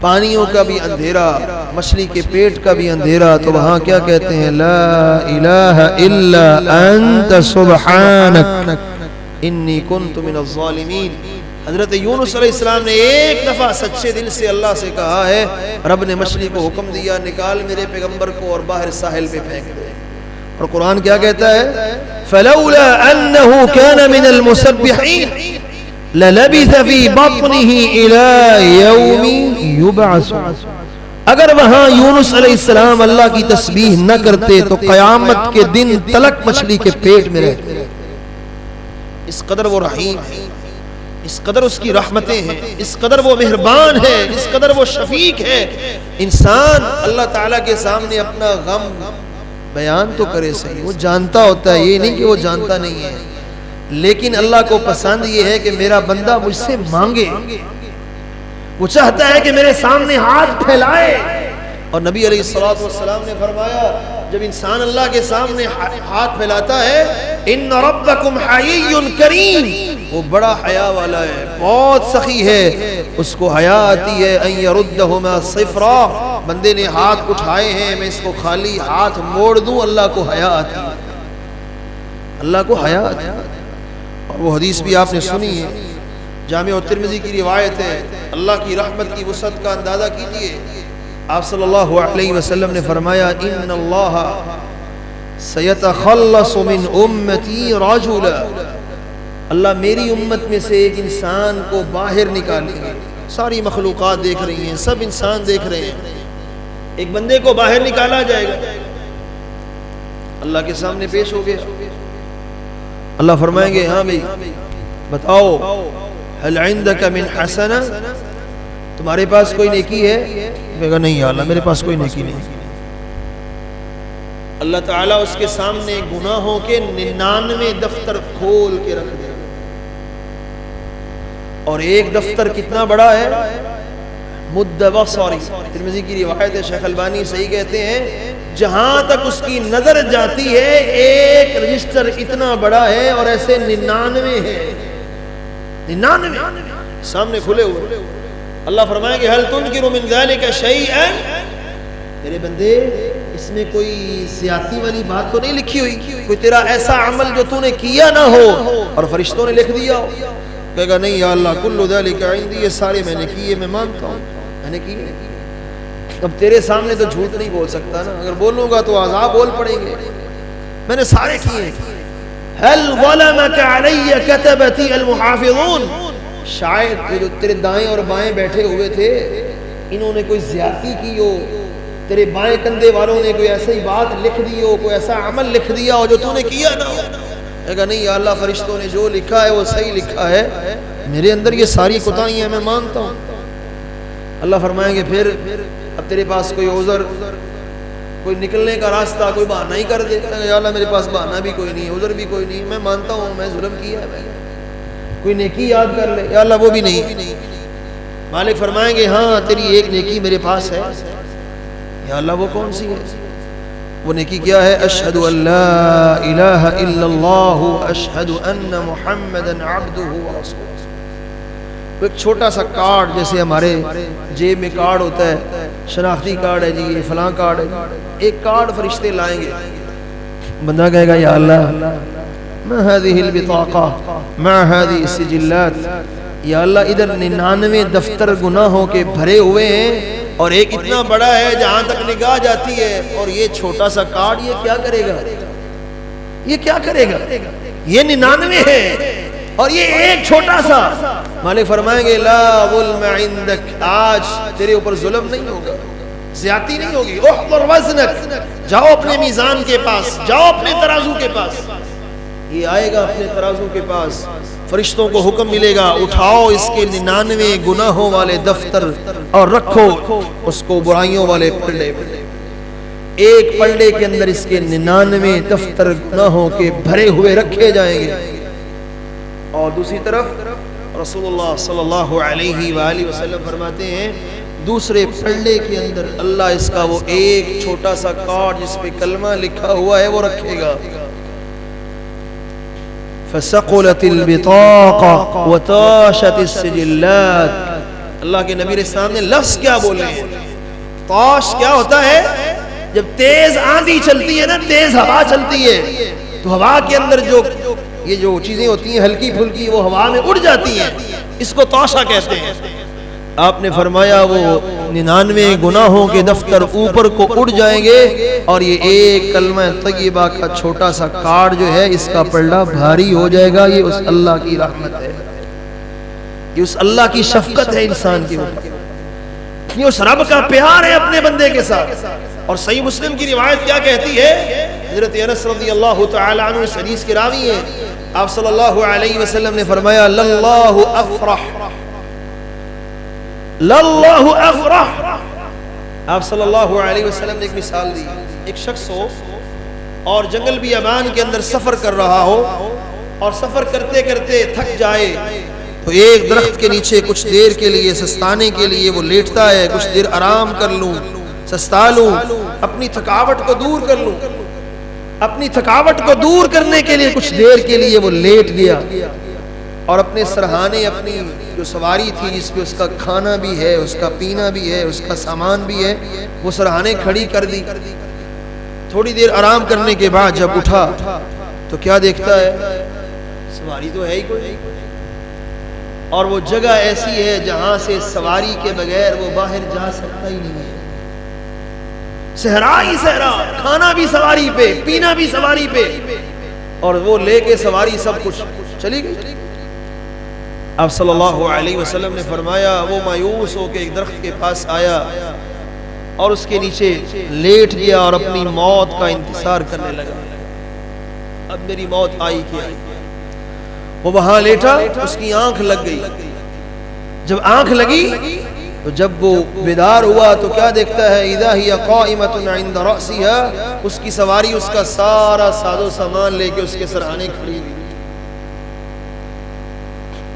پانیوں کا بھی اندھیرا, مچھلی کے پیٹ کا بھی اندھیرا, تو وہاں کیا کہتے ہیں؟ لا الہ الا انت سبحانک انی کنت من الظالمین. حضرت یونس علیہ السلام نے ایک دفعہ سچے دل سے اللہ سے کہا ہے, رب نے مچھلی کو حکم دیا نکال میرے پیغمبر کو اور باہر ساحل پہ پھینک دے. اور قرآن کیا کہتا ہے؟ فلولا انه كان من المسبحین للبث في بطنه الى يوم يبعثون. اگر وہاں یونس علیہ السلام اللہ کی تسبیح نہ کرتے تو قیامت کے دن تلک مچھلی کے پیٹ میں رہتے. اس قدر وہ رحیم ہے, اس قدر اس کی رحمتیں ہیں, اس قدر وہ مہربان ہے, اس قدر وہ شفیق ہے. انسان اللہ تعالیٰ کے سامنے اپنا غم بیان تو کرے صحیح, وہ جانتا ہوتا ہے, یہ نہیں کہ وہ جانتا نہیں ہے, لیکن اللہ کو پسند یہ ہے کہ میرا بندہ مجھ سے مانگے. وہ چاہتا ہے کہ میرے سامنے ہاتھ پھیلائے. اور نبی علیہ الصلوۃ والسلام نے فرمایا جب انسان اللہ کے سامنے ہاتھ پھیلاتا ہے, ان ربکم حیی کریم, وہ بڑا حیا والا ہے, بہت سخی ہے, اس کو حیا آتی ہے. ان یردہما صفرا, بندے نے ہاتھ اٹھائے ہیں میں اس کو خالی ہاتھ موڑ دوں, اللہ کو حیا آتی ہے, اللہ کو حیا آتی ہے. اور وہ حدیث بھی آپ نے سنی ہے, جامع ترمذی کی روایت ہے. اللہ کی رحمت کی وسعت کا اندازہ کیجئے. آپ صلی اللہ علیہ وسلم نے فرمایا ان اللہ سیتخلص من امتی رجلا, اللہ میری امت میں سے ایک انسان کو باہر نکالیں گے. ساری مخلوقات دیکھ رہی ہیں, سب انسان دیکھ رہے ہیں, ایک بندے کو باہر نکالا جائے گا, اللہ کے سامنے پیش ہو گیا. اللہ فرمائیں گے ہاں بھائی بتاؤ هل عندك من حسنہ, تمہارے پاس کوئی نیکی ہے؟ کہے گا نہیں یا اللہ میرے پاس کوئی نیکی نہیں. اللہ تعالیٰ اس کے سامنے گناہوں کے 99 دفتر کھول کے رکھ دے. اور ایک دفتر کتنا بڑا ہے؟ مد بصری. ترمذی کی روایت ہے, شیخ البانی صحیح کہتے ہیں جہاں تک اس کی نظر جاتی ہے ایک رجسٹر اتنا بڑا ہے, اور ایسے 99 ہے, 99 سامنے کھلے ہوئے. اللہ فرمائے کہ هل تنکر من ذلك شیئا, میرے بندے اس میں کوئی زیادتی والی بات تو نہیں لکھی ہوئی, کوئی تیرا ایسا عمل جو تو نے کیا نہ ہو اور فرشتوں نے لکھ دیا ہو؟ کہے گا نہیں یا اللہ کل ذلك عندی, یہ سارے میں نے کیے, میں مانتا ہوں میں نے کیے. اب تیرے سامنے تو جھوٹ نہیں بول سکتا نا, اگر بولوں گا تو عذاب بول پڑیں گے, میں نے سارے کیے. هل ظلمك علی کتبتی المحافظون, شاید جو تیرے دائیں اور بائیں بیٹھے ہوئے تھے انہوں نے کوئی زیادتی کی ہو, تیرے بائیں کندھے والوں نے کوئی ایسی بات لکھ دی ہو, کوئی ایسا عمل لکھ دیا ہو جو تو نے کیا نہ ہو. کہے گا نہیں یا اللہ فرشتوں نے جو لکھا ہے وہ صحیح لکھا ہے, میرے اندر یہ ساری کوتاہیاں ہیں میں مانتا ہوں. اللہ فرمائیں گے پھر اب تیرے پاس کوئی عذر, کوئی نکلنے کا راستہ, کوئی بہانہ ہی کر دے. یا اللہ میرے پاس بہانہ بھی کوئی نہیں, عذر بھی کوئی نہیں, میں مانتا ہوں میں ظلم کیا ہے. کوئی نیکی یاد کر لے, یا اللہ وہ بھی نہیں. مالک فرمائیں گے ہاں تیری ایک نیکی میرے پاس ہے. یا اللہ وہ کون سی ہے؟ وہ نیکی کیا ہے؟ اشہد ان لا الہ الا اللہ اشہد ان محمدا عبدہ ورسولہ. ایک چھوٹا سا کارڈ, جیسے ہمارے جیب میں کارڈ ہوتا ہے, شناختی کارڈ ہے جی, یہ فلاں کارڈ ہے, ایک کارڈ فرشتے لائیں گے. بندہ کہے گا یا اللہ ما هذه البطاقہ ما هذه السجلات, یا اللہ ادھر 99 دفتر گناہوں کے بھرے ہوئے ہیں اور ایک اتنا بڑا ہے جہاں تک نگاہ جاتی ہے, اور یہ چھوٹا سا کارڈ یہ کیا کرے گا, یہ کیا کرے گا, یہ 99 ہے. اور یہ ایک چھوٹا سا، مالک فرمائیں گے لا ظلم عندک، آج تیرے اوپر ظلم نہیں ہوگا، زیادتی نہیں ہوگی. احضر وزنک، جاؤ اپنے میزان کے پاس، جاؤ اپنے ترازو کے پاس. یہ آئے گا اپنے ترازو کے پاس، فرشتوں کو حکم ملے گا اٹھاؤ اس کے 99 گناہوں والے دفتر اور رکھو اس کو برائیوں والے پلڑے پر. ایک پلڑے کے اندر اس کے 99 دفتر گناہوں کے بھرے ہوئے رکھے جائیں گے. اور دوسری طرف رسول اللہ صلی اللہ علیہ وآلہ وسلم فرماتے ہیں دوسرے پلڑے کے اندر اللہ اس کا وہ ایک چھوٹا سا کارڈ جس پہ کلمہ لکھا ہوا ہے وہ رکھے گا. فَسَقُلَتِ الْبِطَاقَ وَتَاشَتِ السِّجِلَّاتِ. اللہ کے نبی علیہ السلام نے لفظ کیا بولے ہیں؟ طاش کیا ہوتا ہے؟ جب تیز آندھی چلتی ہے نا، تیز ہوا چلتی ہے تو ہوا کے اندر یہ جو چیزیں ہوتی ہیں ہلکی پھلکی وہ ہوا میں اڑ جاتی ہیں، اس کو طاشا کہتے ہیں. آپ نے فرمایا وہ 99 گناہوں کے دفتر اوپر کو اڑ جائیں گے اور یہ ایک کلمہ طیبہ کا چھوٹا سا کارڈ جو ہے اس کا پلڑا بھاری ہو جائے گا. یہ اس اللہ کی رحمت ہے، یہ اس اللہ کی شفقت ہے انسان کے اوپر، یہ اس رب کا پیار ہے اپنے بندے کے ساتھ. اور صحیح مسلم کی روایت کیا کہتی ہے؟ حضرت انس رضی اللہ تعالی عنہ اس حدیث کے راوی ہیں. آپ صلی اللہ علیہ وسلم نے فرمایا للہ افرح، للہ افرح. آپ صلی اللہ علیہ وسلم نے ایک مثال دی. ایک شخص ہو اور جنگل بیابان کے اندر سفر کر رہا ہو اور سفر کرتے کرتے تھک جائے تو ایک درخت کے نیچے کچھ دیر کے لیے سستانے کے لیے وہ لیٹتا ہے. کچھ دیر آرام کر لوں، سستا لوں، اپنی تھکاوٹ کو دور کر لوں. اپنی تھکاوٹ کو دور کرنے کے لیے کچھ دیر کے لیے وہ لیٹ گیا اور اپنے سرہانے، اپنی جو سواری تھی جس پہ اس کا کھانا بھی ہے، اس کا پینا بھی ہے، اس کا سامان بھی ہے، وہ سرہانے کھڑی کر دی. تھوڑی دیر آرام کرنے کے بعد جب اٹھا تو کیا دیکھتا ہے؟ سواری تو ہے ہی کوئی، اور وہ جگہ ایسی ہے جہاں سے سواری کے بغیر وہ باہر جا سکتا ہی نہیں ہے. صحرا ہی صحرا، کھانا بھی سواری پہ، پینا بھی سواری پہ، اور وہ لے کے سواری سب کچھ چلی گئی. آپ صلی اللہ علیہ وسلم نے فرمایا وہ مایوس ہو کے ایک درخت کے پاس آیا اور اس کے نیچے لیٹ گیا اور اپنی موت کا انتظار کرنے لگا. اب میری موت آئی کیا؟ وہ وہاں لیٹا، اس کی آنکھ لگ گئی. جب آنکھ لگی تو جب وہ بیدار ہوا تو کیا دیکھتا ہے؟ اذا ہی قائمۃ عند رأسها، اس کی سواری اس کا سارا ساز و سامان لے کے اس کے سرہانے کھڑی ہوئی.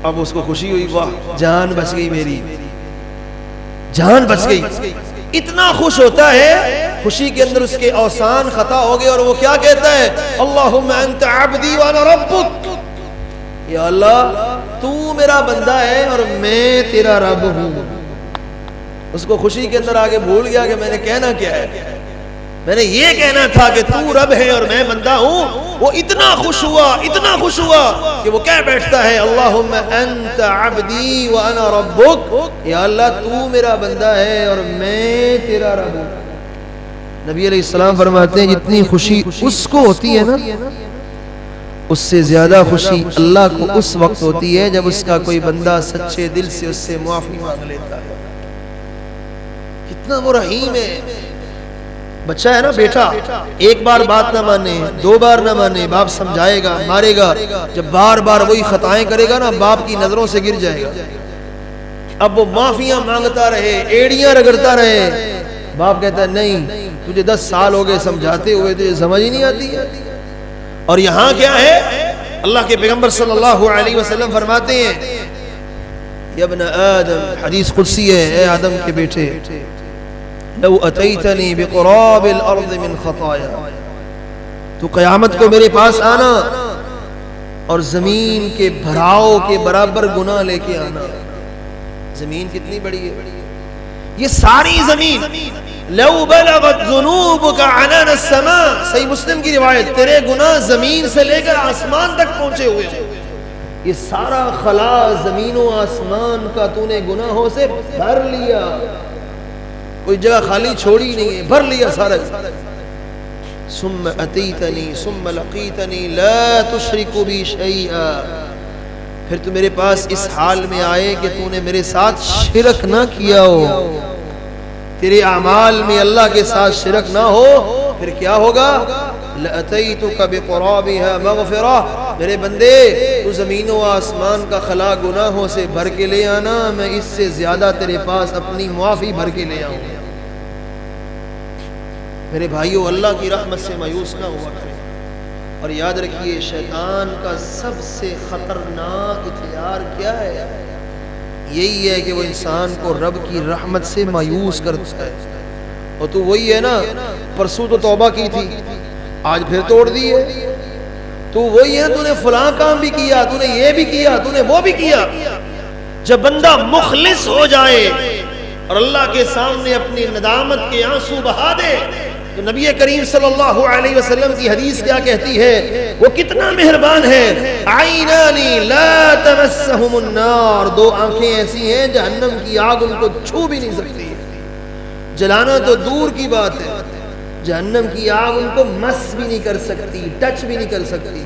اب اس کو خوشی ہوئی، واہ جان بچ گئی، میری جان بچ گئی. اتنا خوش ہوتا ہے، خوشی کے اندر اس کے اوسان خطا ہو گئے اور وہ کیا کہتا ہے؟ اللہم انت عبدی وانا ربک، یا اللہ تو میرا بندہ ہے اور میں تیرا رب ہوں. اس کو خوشی کے اندر آگے بھول گیا کہ میں نے کہنا کیا ہے، میں نے یہ کہنا تھا کہ تو رب ہے اور میں بندہ ہوں. وہ اتنا خوش ہوا، اتنا خوش ہوا کہ وہ کہہ بیٹھتا ہے اللہم انت عبدی وانا ربک، یا اللہ تو میرا بندہ ہے اور میں تیرا رب ہوں. نبی علیہ السلام فرماتے ہیں جتنی خوشی اس کو ہوتی ہے نا، اس سے زیادہ خوشی اللہ کو اس وقت ہوتی ہے جب اس کا کوئی بندہ سچے دل سے اس سے معافی مانگ لیتا ہے. کتنا وہ رحیم ہے. بچہ ہے نا، بیٹا ایک بار بات نہ مانے، دو بار نہ مانے، باپ سمجھائے گا، مارے گا. جب بار بار وہی خطائیں کرے گا نا، باپ کی نظروں سے گر جائے گا. اب وہ معافیاں مانگتا رہے، ایڑیاں رگڑتا رہے، باپ کہتا ہے نہیں تجھے 10 سال ہو گئے سمجھاتے ہوئے، تجھے سمجھ ہی نہیں آتی ہے. اور یہاں کیا ہے؟ اللہ کے پیغمبر صلی اللہ علیہ وسلم فرماتے ہیں یا ابن آدم، حدیث قدسی ہے، اے آدم کے بیٹے، لو اتیتنی بقراب الارض من خطایا، تو قیامت کو میرے پاس آنا اور زمین کے بھراؤ کے برابر گناہ لے کے آنا. زمین کتنی بڑی ہے؟ یہ ساری زمین، لو بلغت ذنوبک عنان السماء، صحیح مسلم کی روایت، تیرے گناہ زمین سے لے کر آسمان تک پہنچے ہوئے ہیں. یہ سارا خلا زمین و آسمان کا تو نے گناہوں سے بھر لیا، کوئی جگہ خالی چھوڑی نہیں ہے، بھر لیا سارا. ثم اتیتنی ثم لقیتنی لا تشرک بی شیئا، پھر تو میرے پاس اس حال میں آئے کہ تو نے میرے ساتھ شرک نہ کیا ہو، تیرے اعمال میں اللہ کے ساتھ شرک نہ ہو، پھر کیا ہوگا؟ لَأَتَيْتُكَ بِقُرَابِهَا مَغْفِرَةً، میرے بندے تو زمین و آسمان کا خلا گناہوں سے بھر کے لے آنا، میں اس سے زیادہ تیرے پاس اپنی معافی بھر کے لے آؤں۔ میرے بھائیو، اللہ کی رحمت سے مایوس نہ ہوا کرے، اور یاد رکھیے شیطان کا سب سے خطرناک ہتھیار کیا ہے؟ یہی ہے کہ وہ انسان کو رب کی رحمت سے مایوس کرتا ہے۔ اور تو وہی ہے نا، پرسوں تو توبہ کی تھی، آج پھر توڑ دی ہے۔ تو وہی ہے، تو نے فلاں کام بھی کیا، تو نے یہ بھی کیا، تو نے وہ بھی کیا۔ جب بندہ مخلص ہو جائے اور اللہ کے سامنے اپنی ندامت کے آنسو بہا دے، تو نبی کریم صلی اللہ علیہ وسلم کی حدیث کیا کہتی ہے؟ وہ کتنا مہربان ہے۔ عینانی لا تمسہم النار، دو آنکھیں ایسی ہیں جہنم کی آگ ان کو چھو بھی نہیں سکتی، جلانا تو دور کی بات ہے، جہنم کی آگ ان کو مس بھی نہیں کر سکتی، ٹچ بھی نہیں کر سکتی۔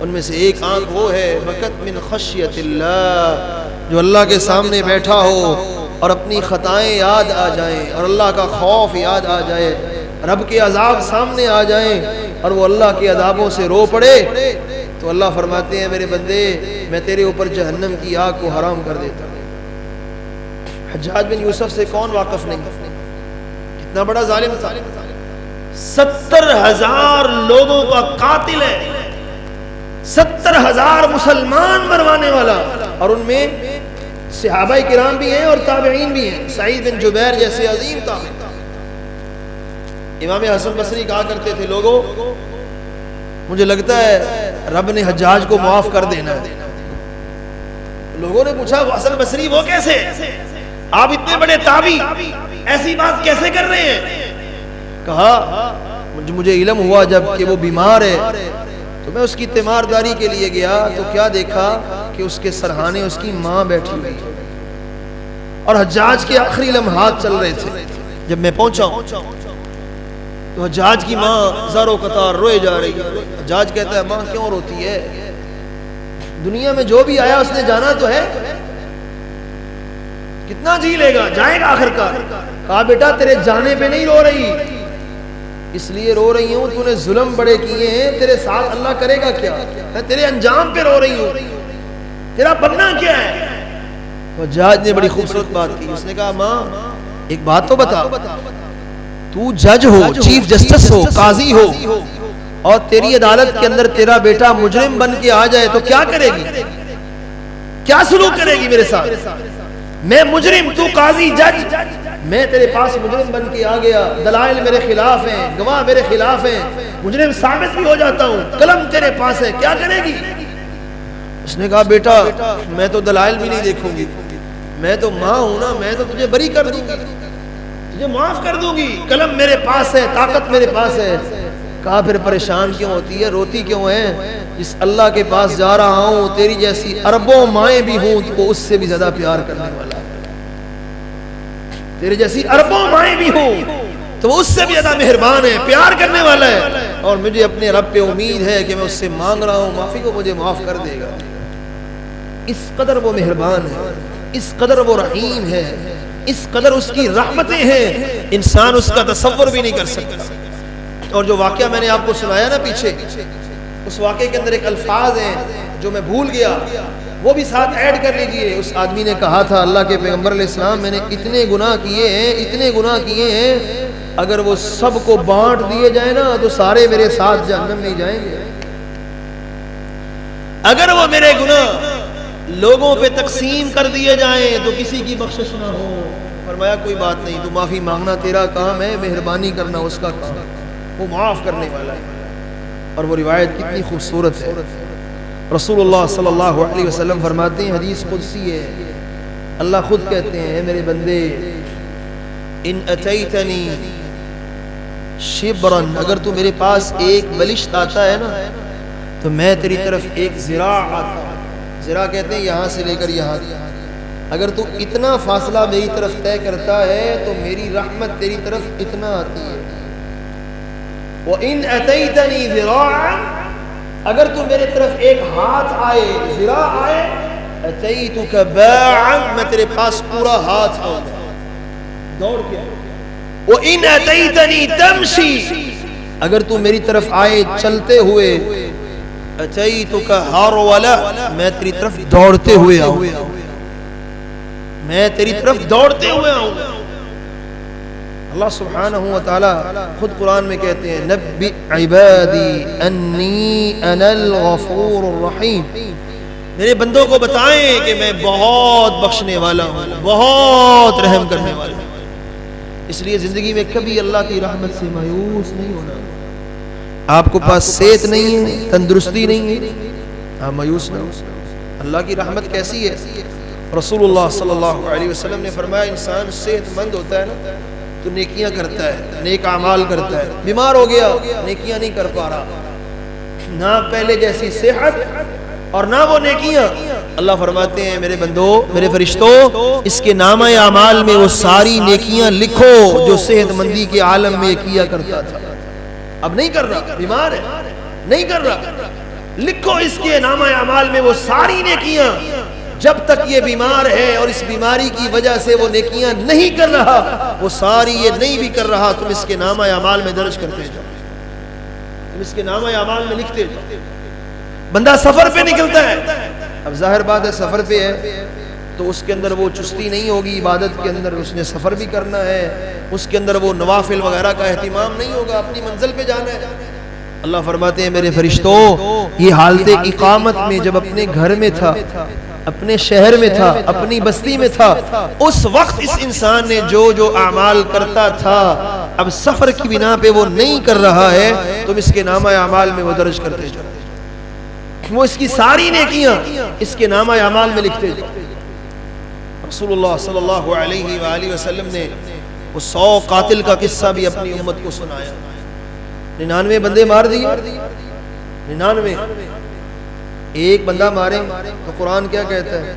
ان میں سے ایک آنکھ وہ ہے بکت من خشیت اللہ، جو اللہ کے سامنے بیٹھا ہو اور اپنی خطائیں یاد آ جائیں اور اللہ کا خوف یاد آ جائے، رب کے عذاب سامنے آ جائیں اور وہ اللہ کے عذابوں سے رو پڑے، تو اللہ فرماتے ہیں میرے بندے میں تیرے اوپر جہنم کی آگ کو حرام کر دیتا ہوں۔ حجاج بن یوسف سے کون واقف نہیں؟ کتنا بڑا ظالم تھا، 70,000 لوگوں کا قاتل ہے، 70,000 مسلمان مروانے والا، اور ان میں صحابہ کرام بھی ہیں اور تابعین بھی ہیں، سعید بن جبیر جیسے عظیم تابعین۔ امام حسن بصری کہا کرتے تھے، لوگوں مجھے لگتا ہے رب نے حجاج کو معاف کر دینا ہے۔ لوگوں نے پوچھا حسن بصری وہ کیسے؟ آپ اتنے بڑے تابعی ایسی بات کیسے کر رہے ہیں؟ کہا مجھے علم ہوا جب کہ وہ بیمار ہے تو میں اس کی تیمارداری کے لیے گیا، تو کیا دیکھا کہ اس کے سرہانے اس کی ماں بیٹھی ہوئی اور حجاج کے آخری لمحات چل رہے تھے۔ جب میں پہنچا تو حجاج کی ماں زار و قطار روئے جا رہی ہے۔ حجاج کہتا ہے ماں کیوں روتی ہے؟ دنیا میں جو بھی آیا اس نے جانا تو ہے، کتنا جی لے گا، جائے گا آخر کار۔ کہا بیٹا تیرے جانے پہ نہیں رو رہی، اس لیے رو رہی ہوں تو نے ظلم بڑے کیے ہیں، تیرے ساتھ اللہ کرے گا کیا، میں تیرے انجام پہ رو رہی ہوں، تیرا بننا کیا ہے؟ حجاج نے بڑی خوبصورت بات کی، اس نے کہا ماں ایک بات تو بتا، تو جج ہو، چیف جسٹس ہو، قاضی ہو، اور تیری عدالت کے اندر تیرا بیٹا مجرم بن کے آ جائے تو کیا کرے گی؟ کیا سلوک کرے گی میرے ساتھ؟ میں مجرم، تو قاضی جج، میں تیرے پاس مجرم بن کے آ گیا، دلائل میرے خلاف ہیں، گواہ میرے خلاف ہیں، مجرم ثابت بھی ہو جاتا ہوں، قلم تیرے پاس ہے، کیا کرے گی؟ اس نے کہا بیٹا میں تو دلائل بھی نہیں دیکھوں گی، میں تو ماں ہوں نا، میں تو تجھے بری کر دوں گی، تجھے معاف کر دوں گی، قلم میرے پاس ہے، طاقت میرے پاس ہے۔ کہا پھر پریشان کیوں ہوتی ہے، روتی کیوں ہے؟ جس اللہ کے پاس جا رہا ہوں تیری جیسی اربوں مائیں بھی ہوں تو وہ اس سے بھی زیادہ پیار کرنے والا ہے، تیری جیسی اربوں مائیں بھی ہوں تو وہ اس سے بھی زیادہ مہربان ہے، پیار کرنے والا ہے، اور مجھے اپنے رب پہ امید ہے کہ میں اس سے مانگ رہا ہوں معافی کو مجھے معاف کر دے گا۔ اس قدر وہ مہربان ہے، اس قدر وہ رحیم ہے، اس قدر اس کی رحمتیں ہیں، انسان اس کا تصور بھی نہیں کر سکتا۔ اور جو واقعہ میں نے آپ کو سنایا نا پیچھے، اس واقعے کے اندر ایک الفاظ ہیں جو میں بھول گیا، وہ بھی ساتھ ایڈ کر لیجئے۔ اس آدمی نے کہا تھا اللہ کے پیغمبر علیہ السلام میں نے اتنے گناہ کیے ہیں، اتنے گناہ کیے ہیں، اگر وہ سب کو بانٹ دیے جائیں نا تو سارے میرے ساتھ جہنم میں جائیں گے۔ اگر وہ میرے گناہ لوگوں پہ تقسیم کر دیے جائیں تو کسی کی بخشش نہ ہو۔ فرمایا کوئی بات نہیں، تو معافی مانگنا تیرا کام ہے، مہربانی کرنا اس کا کام ہے، وہ معاف کرنے والا ہے۔ اور وہ روایت کتنی خوبصورت ہے، رسول اللہ صلی اللہ علیہ وسلم فرماتے ہیں، حدیث قدسی ہے، اللہ خود کہتے ہیں اے میرے بندے ان اتیتنی شبرن، اگر تو میرے پاس ایک بلشت آتا ہے نا تو میں تیری طرف ایک ذراع آتا ہوں، ذراع کہتے ہیں یہاں سے لے کر یہاں، اگر تو اتنا فاصلہ میری طرف طے کرتا ہے تو میری رحمت تیری طرف اتنا آتی ہے۔ وَإِنْ أَتَيْتَنِي ذِرَاعًا، اگر تو میرے طرف ایک ہاتھ آئے، ذراع آئے، اتیتک باعا، میں تیرے پاس پورا ہاتھ آؤں گا، دوڑ کے آؤں گا۔ وَإِنْ أَتَيْتَنِي تَمْشِي، اگر تو میری طرف آئے چلتے ہوئے، اتیتک ہرولا، میں تیری طرف دوڑتے ہوئے آؤں گا، میں تیری طرف دوڑتے ہوئے آؤں گا۔ اللہ سبحانہ وتعالی خود قرآن میں کہتے ہیں نبئ عبادی انی انا الغفور الرحیم، میرے بندوں کو بتائیں کہ میں بہت بخشنے والا ہوں، بہت رحم کرنے والا ہوں۔ اس لیے زندگی میں کبھی اللہ کی رحمت سے مایوس نہیں ہونا۔ آپ کو پاس صحت نہیں ہے، تندرستی نہیں ہے، آپ مایوس نہ ہو۔ اللہ کی رحمت کیسی ہے؟ رسول اللہ صلی اللہ علیہ وسلم نے فرمایا انسان صحت مند ہوتا ہے نا تو نیکیاں کرتا ہے، نیک اعمال کرتا ہے، بیمار ہو گیا نیکیاں نہیں کر پا رہا، نہ پہلے جیسی صحت اور نہ وہ نیکیاں۔ اللہ فرماتے ہیں میرے بندو، میرے فرشتوں، اس کے نامہ اعمال میں وہ ساری نیکیاں لکھو جو صحت مندی کے عالم میں کیا کرتا تھا، اب نہیں کر رہا، بیمار ہے نہیں کر رہا، لکھو اس کے نامہ اعمال میں وہ ساری نیکیاں، جب تک یہ بیمار ہے اور اس بیماری کی وجہ سے وہ نیکیاں نہیں کر رہا، وہ ساری یہ نہیں بھی کر رہا، تم اس کے نامہ اعمال میں درج کرتے جاؤ، تم اس کے نامہ اعمال میں لکھتے جاؤ۔ بندہ سفر پہ نکلتا ہے، اب ظاہر بات ہے سفر پہ ہے تو اس کے اندر وہ چستی نہیں ہوگی، عبادت کے اندر اس نے سفر بھی کرنا ہے، اس کے اندر وہ نوافل وغیرہ کا اہتمام نہیں ہوگا، اپنی منزل پہ جانا ہے۔ اللہ فرماتے ہیں میرے فرشتوں، یہ حالت اقامت میں جب اپنے گھر میں تھا، اپنے شہر میں تھا، اپنی بستی میں تھا، اس وقت اس انسان نے جو جو اعمال کرتا تھا اب سفر کی بنا پہ وہ نہیں کر رہا ہے، تم اس کے نامہ اعمال میں وہ درج کرتے جاؤ، وہ اس کی ساری نیکیاں اس کے نامہ اعمال میں لکھتے جاؤ۔ رسول اللہ صلی اللہ علیہ وآلہ وسلم نے وہ 100 قاتل کا قصہ بھی اپنی امت کو سنایا، 99 بندے مار دیے، 99 ایک بندہ مارے تو قرآن کیا کہتا ہے؟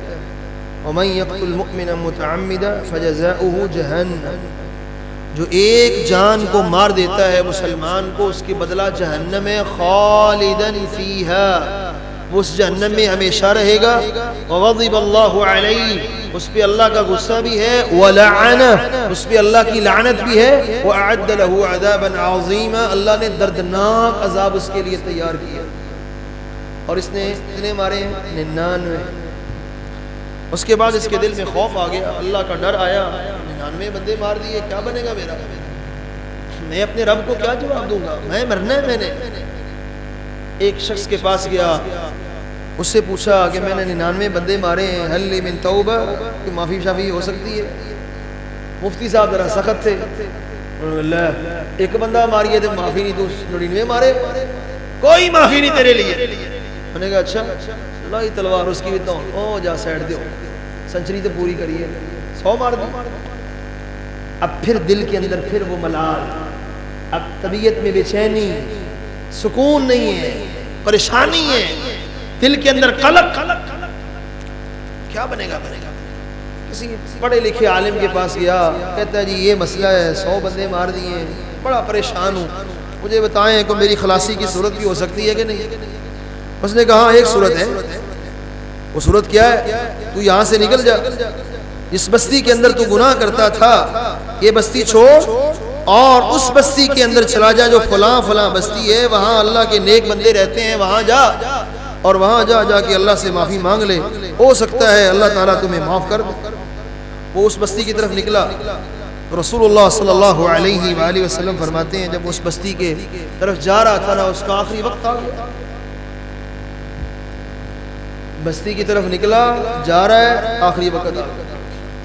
وَمَن يَقْتُلْ مُؤْمِنًا مُتَعَمِّدًا فَجَزَاؤُهُ جَهَنَّمُ، جو ایک جان کو مار دیتا ہے مسلمان کو، اس کی بدلہ جہنم ہے، خالداً فیہا، وہ اس جہنم میں ہمیشہ رہے گا، وغضب اللہ علیہ، اس پہ اللہ کا غصہ بھی ہے، ولعنہ، اس پہ اللہ کی لعنت بھی ہے، وأعد له عذابا عظیما، اللہ نے دردناک عذاب اس کے لیے تیار کیا۔ اور اس نے کتنے مارے ہیں؟ 99۔ اس کے بعد اس کے دل میں خوف آ گیا، اللہ کا ڈر آیا، 99 بندے مار دیے، کیا بنے گا میرا؟ میں اپنے رب کو کیا جواب دوں گا؟ میں مرنا ہے میں نے۔ ایک شخص کے پاس گیا، اس سے پوچھا کہ میں نے 99 بندے مارے ہیں، حل لی من توبہ، کہ معافی شافی ہو سکتی ہے؟ مفتی صاحب ذرا سخت تھے، اللہ ایک بندہ ماریے تو معافی نہیں، تو 99 مارے، کوئی معافی نہیں تیرے لیے۔ میں نے کہا اچھا، اللہ ہی تلوار اس کی بھی تو او جا سائڈ دے، سنچری تو پوری کریے، 100 مار دی۔ اب پھر دل کے اندر پھر وہ ملال، اب طبیعت میں بے چینی، سکون نہیں ہے، پریشانی ہے، دل کے اندر قلق، کیا بنے گا؟ کسی پڑھے لکھے عالم کے پاس گیا، کہتا ہے جی یہ مسئلہ ہے، 100 بندے مار دیے، بڑا پریشان ہوں، مجھے بتائیں کہ میری خلاصی کی صورت بھی ہو سکتی ہے کہ نہیں؟ اس نے کہا ایک صورت ہے، وہ صورت کیا ہے؟ تو یہاں سے نکل جا، جس بستی کے اندر تو گناہ کرتا تھا یہ بستی چھوڑ اور اس بستی کے اندر چلا جا جو فلاں فلاں بستی ہے، وہاں اللہ کے نیک بندے رہتے ہیں، وہاں جا اور وہاں جا کے اللہ سے معافی مانگ لے، ہو سکتا ہے اللہ تعالیٰ تمہیں معاف کر دے۔ وہ اس بستی کی طرف نکلا، رسول اللہ صلی اللہ علیہ وآلہ وسلم فرماتے ہیں جب اس بستی کے طرف جا رہا تھا نا، اس کا آخری وقت آ گیا، بستی کی طرف نکلا، جا رہا ہے، آخری وقت آ گیا،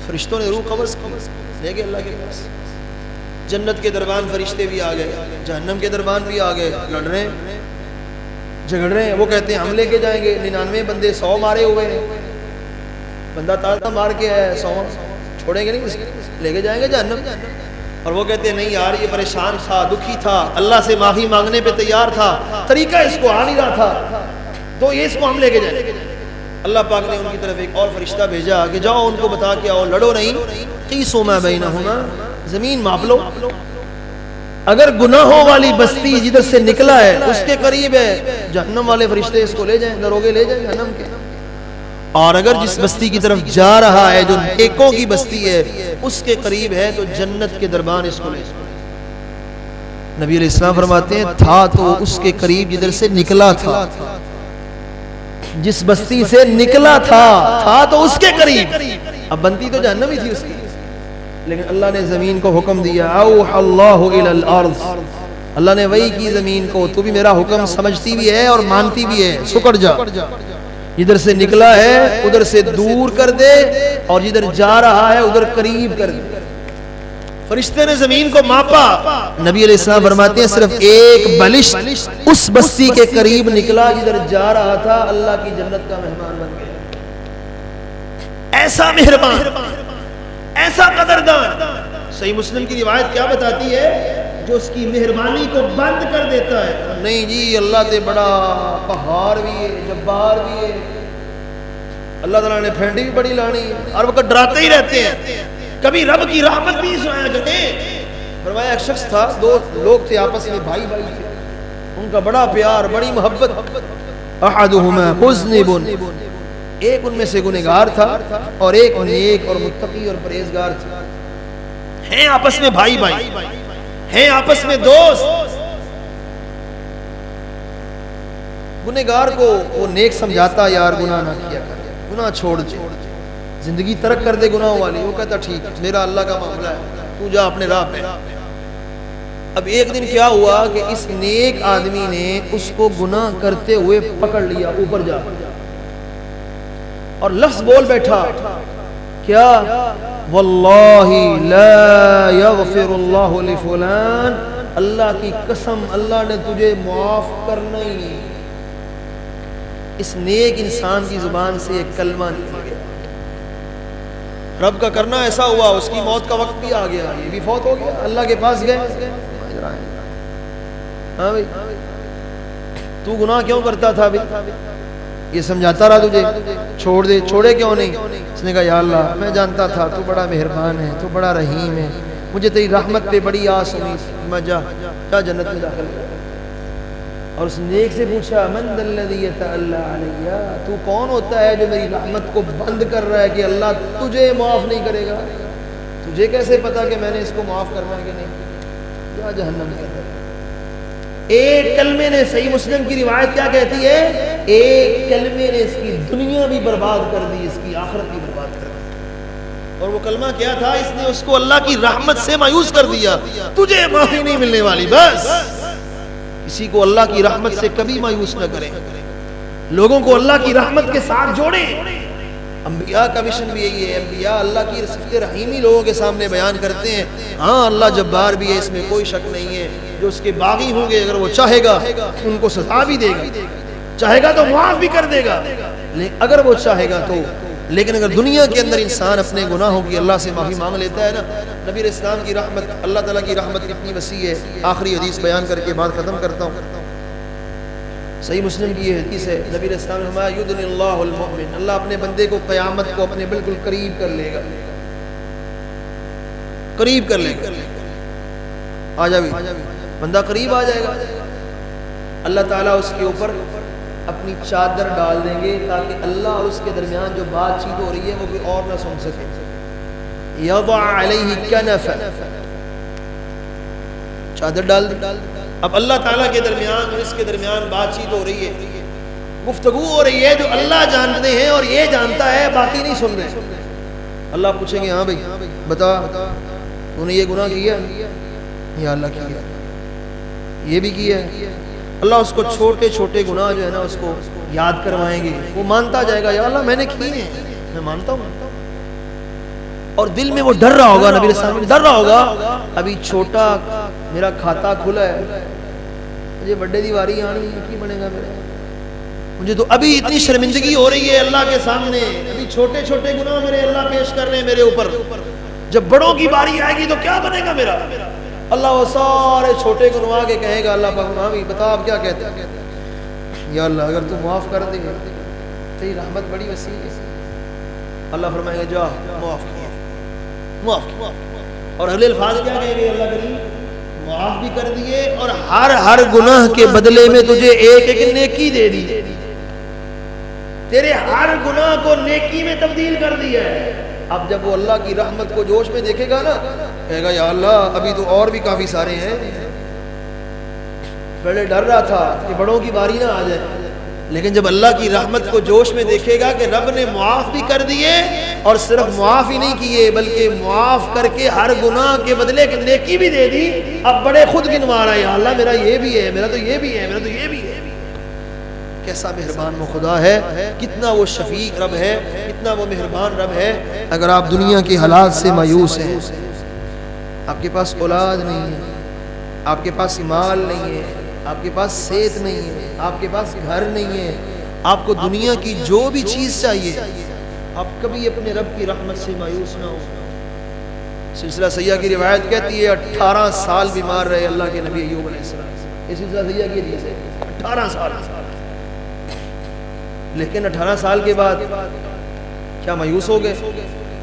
فرشتوں نے روح قبض کی، لے گئے اللہ کے پاس۔ جنت کے دربان فرشتے بھی آ گئے، جہنم کے دربان بھی آ گئے، لڑ رہے ہیں، جھگڑ رہے ہیں۔ وہ کہتے ہیں ہم لے کے جائیں گے، 99 بندے 100 مارے ہوئے ہیں، بندہ تازہ مار کے ہے، 100 چھوڑیں گے نہیں، لے کے جائیں گے جہنم۔ اور وہ کہتے ہیں نہیں یار، یہ پریشان تھا، دکھی تھا، اللہ سے معافی مانگنے پہ تیار تھا، طریقہ اس کو آ نہیں رہا تھا، تو یہ اس کو ہم لے کے جائیں گے۔ اللہ پاک نے ان کی طرف ایک اور فرشتہ بھیجا کہ جاؤ ان کو بتا کے آؤ، لڑو نہیں، قیسوا ما بینہما، زمین ماپ لو۔ اگر گناہوں والی بستی جدھر سے نکلا ہے اس کے قریب ہے، جہنم والے فرشتے اس کو لے جائیں، دروگے لے جائیں جہنم کے. اور اگر جس بستی کی طرف جا رہا ہے جو نیکوں کی بستی ہے اس کے قریب ہے تو جنت کے دربان اس کو لے جائیں. نبی علیہ السلام فرماتے ہیں تھا تو اس کے قریب جدھر سے نکلا تھا، جس بستی سے نکلا تھا تو اس کے قریب. اب بنتی تو جہنم ہی تھی اس کی، لیکن اللہ نے زمین کو حکم دیا اوحى اللہ الی الارض، اللہ نے وحی کی زمین کو تو بھی میرا حکم سمجھتی بھی ہے اور مانتی بھی ہے، سکڑ جا، جدھر سے نکلا ہے ادھر سے دور کر دے اور جدھر جا رہا ہے ادھر قریب کر دے. فرشتے نے زمین کو ماپا. نبی علیہ السلام فرماتے ہیں صرف ایک بلش اس بستی کے قریب نکلا جدھر جا رہا تھا، اللہ کی جنت کا مہمان بن گیا. ایسا مہربان، ایسا قدردان. صحیح مسلم کی روایت کیا بتاتی ہے؟ جو اس کی مہربانی کو بند کر دیتا ہے، نہیں جی اللہ تے بڑا قہار بھی ہے، جبار بھی ہے، اللہ تعالیٰ نے پھینڈی بھی بڑی لانی ہے، ہر وقت ڈراتے ہی رہتے ہیں، کبھی رب کی رحمت بھی سنایا کرتے. فرمایا ایک شخص تھا، دو لوگ تھے آپس میں، بھائی بھائی تھے، ان کا بڑا پیار، بڑی محبت. احدہما مذنب، ایک ان میں سے گنہگار تھا اور ایک نیک اور متقی اور پرہیزگار تھا. ہیں آپس میں بھائی بھائی، ہیں آپس میں دوست. گنہگار کو وہ نیک سمجھاتا یار گناہ نہ کیا کر، گناہ چھوڑ دے، زندگی ترک کر دے گناہوں والی. وہ کہتا ٹھیک میرا اللہ کا معاملہ ہے، تو جا اپنے راہ پہ. اب ایک دن کیا ہوا کہ اس نیک آدمی نے اس کو گناہ کرتے ہوئے پکڑ لیا، اوپر جا اور لفظ بول بیٹھا کیا؟ واللہ لا یغفر اللہ لفلان، اللہ کی قسم اللہ نے تجھے معاف کرنا ہی نہیں. اس نیک انسان کی زبان سے ایک کلمہ نکل گیا. رب کا کرنا ایسا ہوا اس کی موت کا وقت بھی آ گیا، یہ بھی فوت ہو گیا. اللہ کے پاس گئے، ہاں بھائی تو گناہ کیوں کرتا تھا؟ بھائی یہ سمجھاتا رہا تجھے، چھوڑ دے. چھوڑے کیوں نہیں؟ اس نے کہا یا اللہ میں جانتا تھا تو بڑا مہربان ہے، تو بڑا رحیم ہے، مجھے تیری رحمت پہ بڑی آس ہوئی، میں جا جنت میں داخل کر. اور اس نیک سے پوچھا من ذا الذی یتألی علی، تو کون ہوتا ہے جو میری رحمت کو بند کر رہا ہے کہ اللہ تجھے معاف نہیں کرے گا؟ تجھے کیسے پتا کہ میں نے اس کو معاف کرنا ہے کہ نہیں؟ جا جہنم کے اندر. ایک کلمے نے، صحیح مسلم کی روایت کیا کہتی ہے؟ ایک کلمے نے اس کی دنیا بھی برباد کر دی، اس کی آخرت بھی برباد کر دی. اور وہ کلمہ کیا تھا؟ اس نے اس کو اللہ کی رحمت سے مایوس کر دیا. تجھے معافی نہیں ملنے والی. بس کسی کو اللہ کی رحمت سے کبھی مایوس نہ کریں، لوگوں کو اللہ کی رحمت کے ساتھ جوڑیں. انبیاء کا مشن بھی یہی ہے. انبیاء اللہ کی صفت رحیمی لوگوں کے سامنے بیان کرتے ہیں. ہاں اللہ جبار بھی ہے، اس میں کوئی شک نہیں ہے. جو اس کے باغی ہوں گے اگر وہ چاہے گا ان کو سزا بھی دے گا، چاہے گا تو معاف بھی کر دے گا اگر وہ چاہے گا تو. لیکن اگر دنیا کے اندر انسان اپنے گناہوں کی اللہ سے معافی مانگ لیتا ہے نا، نبی علیہ السلام کی رحمت، اللہ تعالیٰ کی رحمت کتنی وسیع ہے. آخری حدیث بیان کر کے بات ختم کرتا ہوں. صحیح مسلم کی یہ حدیث ہے، نبی علیہ السلام نے فرمایا یدنی اللہ المؤمن، اللہ اپنے بندے کو قیامت کو اپنے بالکل قریب کر لے گا، قریب کر لے گا. آ جا بھی بندہ قریب آ جائے گا. اللہ تعالیٰ اس کے اوپر اپنی چادر ڈال دیں گے تاکہ اللہ اور اس کے درمیان جو بات چیت ہو رہی ہے وہ کوئی اور نہ سن سکے. یضع علیہ کنفا، چادر ڈال دی. اب اللہ تعالیٰ کے درمیان اور اس کے درمیان بات چیت ہو رہی ہے، گفتگو ہو رہی ہے جو اللہ جانتے ہیں اور یہ جانتا ہے، باقی نہیں سن رہے. اللہ پوچھیں گے ہاں بھائی بتا تو نے یہ گناہ کیا؟ یا اللہ کیا، یہ بھی کیا ہے. اللہ اس کو چھوٹے چھوٹے گناہ جو ہے نا اس کو یاد کروائیں گے. وہ مانتا جائے گا یا اللہ میں نے کیے ہیں، میں مانتا ہوں. اور دل میں وہ ڈر رہا ہوگا، نبی علیہ السلام ڈر رہا ہوگا ابھی چھوٹا میرا کھاتا کھلا ہے، مجھے بڑے دیواری آنی ہے، کی بنے گا میرا، مجھے تو ابھی اتنی شرمندگی ہو رہی ہے اللہ کے سامنے، ابھی چھوٹے چھوٹے گناہ میرے اللہ پیش کر رہے ہیں میرے اوپر، جب بڑوں کی باری آئے گی تو کیا بنے گا میرا. اللہ وہ سارے چھوٹے گناہ کے کہے گا اللہ پاک ہاں بتا آپ کیا کہتے ہیں؟ یا اللہ اگر تو معاف کر دے گا تیری رحمت بڑی وسیع ہے. اللہ فرمائے گا جا معاف کیا، معاف کیا. اور اگلے الفاظ کیا کہیں گے اللہ کریم؟ معاف بھی کر دیے اور ہر گناہ کے بدلے میں تجھے ایک ایک نیکی دے دی، تیرے ہر گناہ کو نیکی میں تبدیل کر دیا ہے۔ اب جب وہ اللہ کی رحمت کو جوش میں دیکھے گا نا، کہے گا یا اللہ ابھی تو اور بھی کافی سارے ہیں، پہلے ڈر رہا تھا کہ بڑوں کی باری نہ آ جائے، لیکن جب اللہ کی رحمت کو جوش میں دیکھے گا کہ رب نے معاف بھی کر دیے اور صرف معاف ہی نہیں کیے بلکہ معاف کر کے ہر گناہ کے بدلے نیکی بھی دے دی، اب بڑے خود گنوا رہا ہے، یا اللہ میرا یہ بھی ہے، میرا تو یہ بھی ہے، میرا تو یہ بھی ہے۔ کیسا مہربان وہ خدا ہے، کتنا وہ شفیق رب ہے، کتنا وہ مہربان رب ہے۔ اگر آپ دنیا کے حالات سے مایوس ہیں، آپ کے پاس اولاد نہیں ہے، آپ کے پاس مال نہیں ہے، آپ کے پاس صحت نہیں ہے، آپ کے پاس گھر نہیں ہے، آپ کو دنیا کی جو بھی چیز چاہیے، آپ کبھی اپنے رب کی رحمت سے مایوس نہ ہو۔ سلسلہ سیاح کی روایت کہتی ہے 18 سال بیمار رہے اللہ کے نبی ایوب علیہ السلام، یہ سلسلہ سیاح کی حدیث ہے، 18 سال، لیکن 18 سال کے بعد کیا مایوس ہو گئے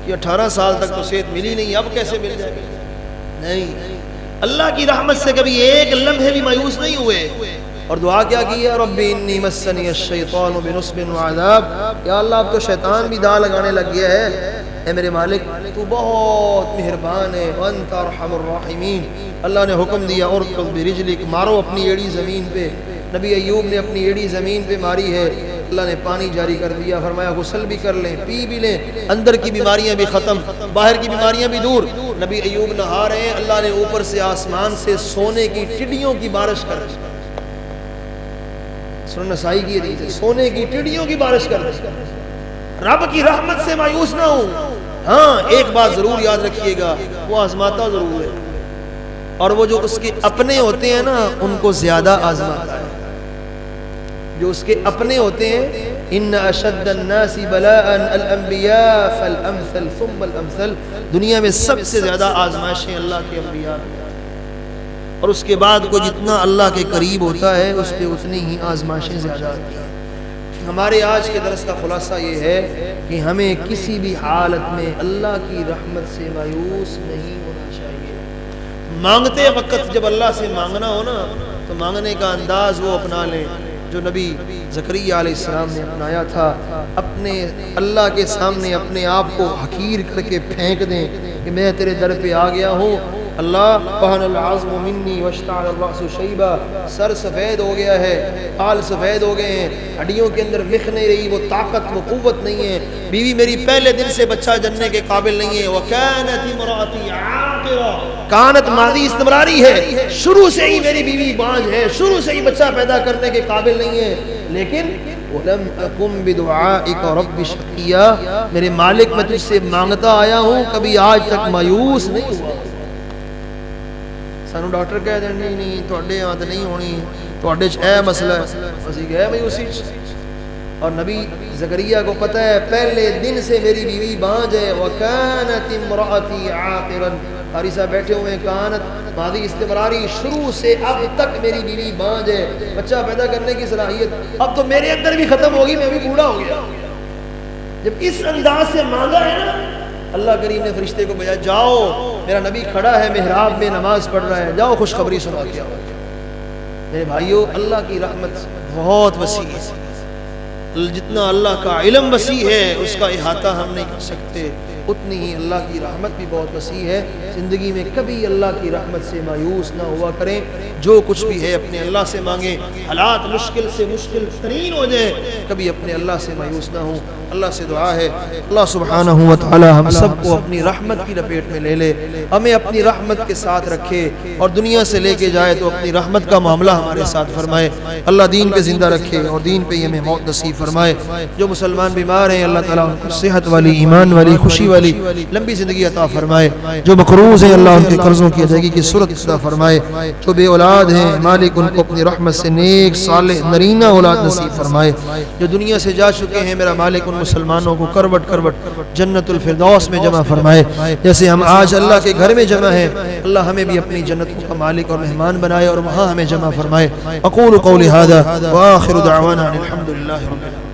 کہ 18 سال تک تو صحت ملی نہیں، اب کیسے مل جائے؟ نہیں، اللہ کی رحمت سے کبھی ایک لمحے بھی مایوس نہیں ہوئے، اور دعا کیا کی ہے؟ رب انی مسنی الشیطان بنصب وعذاب، یا اللہ اب تو شیطان بھی دا لگانے لگ گیا ہے، اے میرے مالک تو بہت مہربان ہے، وانت ارحم الراحمین۔ اللہ نے حکم دیا ارکض برجلک، مارو اپنی ایڑی زمین پہ۔ نبی ایوب نے اپنی ایڑی زمین پہ ماری ہے، اللہ نے پانی جاری کر دیا، فرمایا غسل بھی کر لیں، پی بھی لیں، اندر کی بیماریاں بھی ختم، باہر کی بیماریاں بھی دور۔ نبی ایوب نہا رہے ہیں، اللہ نے اوپر سے آسمان سے سونے کی ٹڈیوں کی بارش کر دی، سنن نسائی کی حدیث ہے، سونے کی ٹڈیوں کی بارش کر دی۔ رب کی رحمت سے مایوس نہ ہو۔ ہاں ایک بات ضرور یاد رکھیے گا، وہ آزماتا ضرور ہے، اور وہ جو اس کے اپنے ہوتے ہیں نا ان کو زیادہ آزماتا ہے۔ جو اس کے اپنے ہوتے ہیں، ان اشد الناس بلاء الانبیاء فالامثل ثم الامثل، دنیا میں سب سے زیادہ آزمائشیں اللہ کے انبیاء ہیں، اور اس کے بعد کو جتنا اللہ کے قریب ہوتا ہے اس پہ اتنی ہی آزمائشیں زیادہ آتی ہیں۔ ہمارے آج کے درس کا خلاصہ یہ ہے کہ ہمیں کسی بھی حالت میں اللہ کی رحمت سے مایوس نہیں ہونا چاہیے۔ مانگتے وقت جب اللہ سے مانگنا ہو نا تو مانگنے کا انداز وہ اپنا لیں جو نبی زکریا علیہ السلام نے اپنایا تھا، اپنے اللہ کے سامنے اپنے آپ کو حقیر کر کے پھینک دیں کہ میں تیرے در پہ آ گیا ہوں اللہ، وہن العظم منی واشتعل الرأس شیبا، سر سفید ہو گیا ہے، بال سفید ہو گئے ہیں، ہڈیوں کے اندر مخ نہیں رہی، وہ طاقت وہ قوت نہیں ہے، بیوی میری پہلے دن سے بچہ جننے کے قابل نہیں ہے، وَكَانَتِ امْرَأَتِي عَاقِرًا، کانت ماضی استمراری ہے، شروع سے ہی میری بیوی بانجھ ہے، شروع سے ہی بچہ پیدا کرنے کے قابل نہیں ہے، لیکن وَلَمْ أَكُمْ بِدُعَائِكَ رَبِّ شَقِيًّا، میرے مالک میں تجھ سے مانگتا آیا ہوں، کبھی آج تک مایوس نہیں ہوا۔ سانو ڈاکٹر کہہ دیں نہیں نہیں تواڈے ہاں تے نہیں ہونی، تواڈے چ اے مسئلہ ہے، اسی گئے مایوسی چ۔ اور نبی زکریا کو پتہ ہے پہلے دن سے میری بیوی بانجھ ہے، وَكَانَتِ امْرَأَتِي عَاقِرًا، قاری صاحب بیٹھے ہوئے ہیں، کانت ماضی استمراری، شروع سے اب تک میری بیوی بانجھ ہے، بچہ پیدا کرنے کی صلاحیت اب تو میرے اندر بھی ختم ہوگی، میں بھی بوڑھا ہو گیا۔ جب اس انداز سے مانگا ہے نا، اللہ کریم نے فرشتے کو بھیجا، جاؤ میرا نبی کھڑا ہے محراب میں نماز پڑھ رہا ہے، جاؤ خوشخبری سنا کے آؤ۔ میرے بھائیو اللہ کی رحمت بہت وسیع ہے، جتنا اللہ کا علم وسیع ہے اس کا احاطہ ہم نہیں کر سکتے، اتنی ہی اللہ کی رحمت بھی بہت وسیع ہے۔ زندگی میں کبھی اللہ کی رحمت سے مایوس نہ ہوا کریں، جو کچھ بھی ہے اپنے اللہ سے مانگیں، حالات مشکل سے مشکل ترین ہو جائے کبھی اپنے اللہ سے مایوس نہ ہوں۔ اللہ سے دعا ہے اللہ سبحانہ و تعالی ہم سب کو اپنی رحمت کی لپیٹ میں لے لے، ہمیں اپنی رحمت کے ساتھ رکھے، اور دنیا سے لے کے جائے تو اپنی رحمت کا معاملہ ہمارے ساتھ فرمائے۔ اللہ دین پہ زندہ رکھے اور دین پہ ہمیں موت نصیب فرمائے۔ جو مسلمان بیمار ہیں اللہ تعالیٰ ان کو صحت والی، ایمان والی، خوشی والی لمبی زندگی عطا فرمائے۔ جو مقروض ہیں اللہ ان کے قرضوں کی ادائیگی کی صورت عطا فرمائے۔ جو بے اولاد ہیں مالک ان کو اپنی رحمت سے نیک صالح نرینہ اولاد نصیب فرمائے۔ جو دنیا سے جا چکے ہیں میرا مالک ان مسلمانوں کو کروٹ کروٹ جنت الفردوس میں جمع فرمائے۔ جیسے ہم آج اللہ کے گھر میں جمع ہیں، اللہ ہمیں بھی اپنی جنتوں کا مالک اور مہمان بنائے اور وہاں ہمیں جمع فرمائے۔ اقول قولی ھذا وآخر دعوانا الحمد للہ رب العالمین۔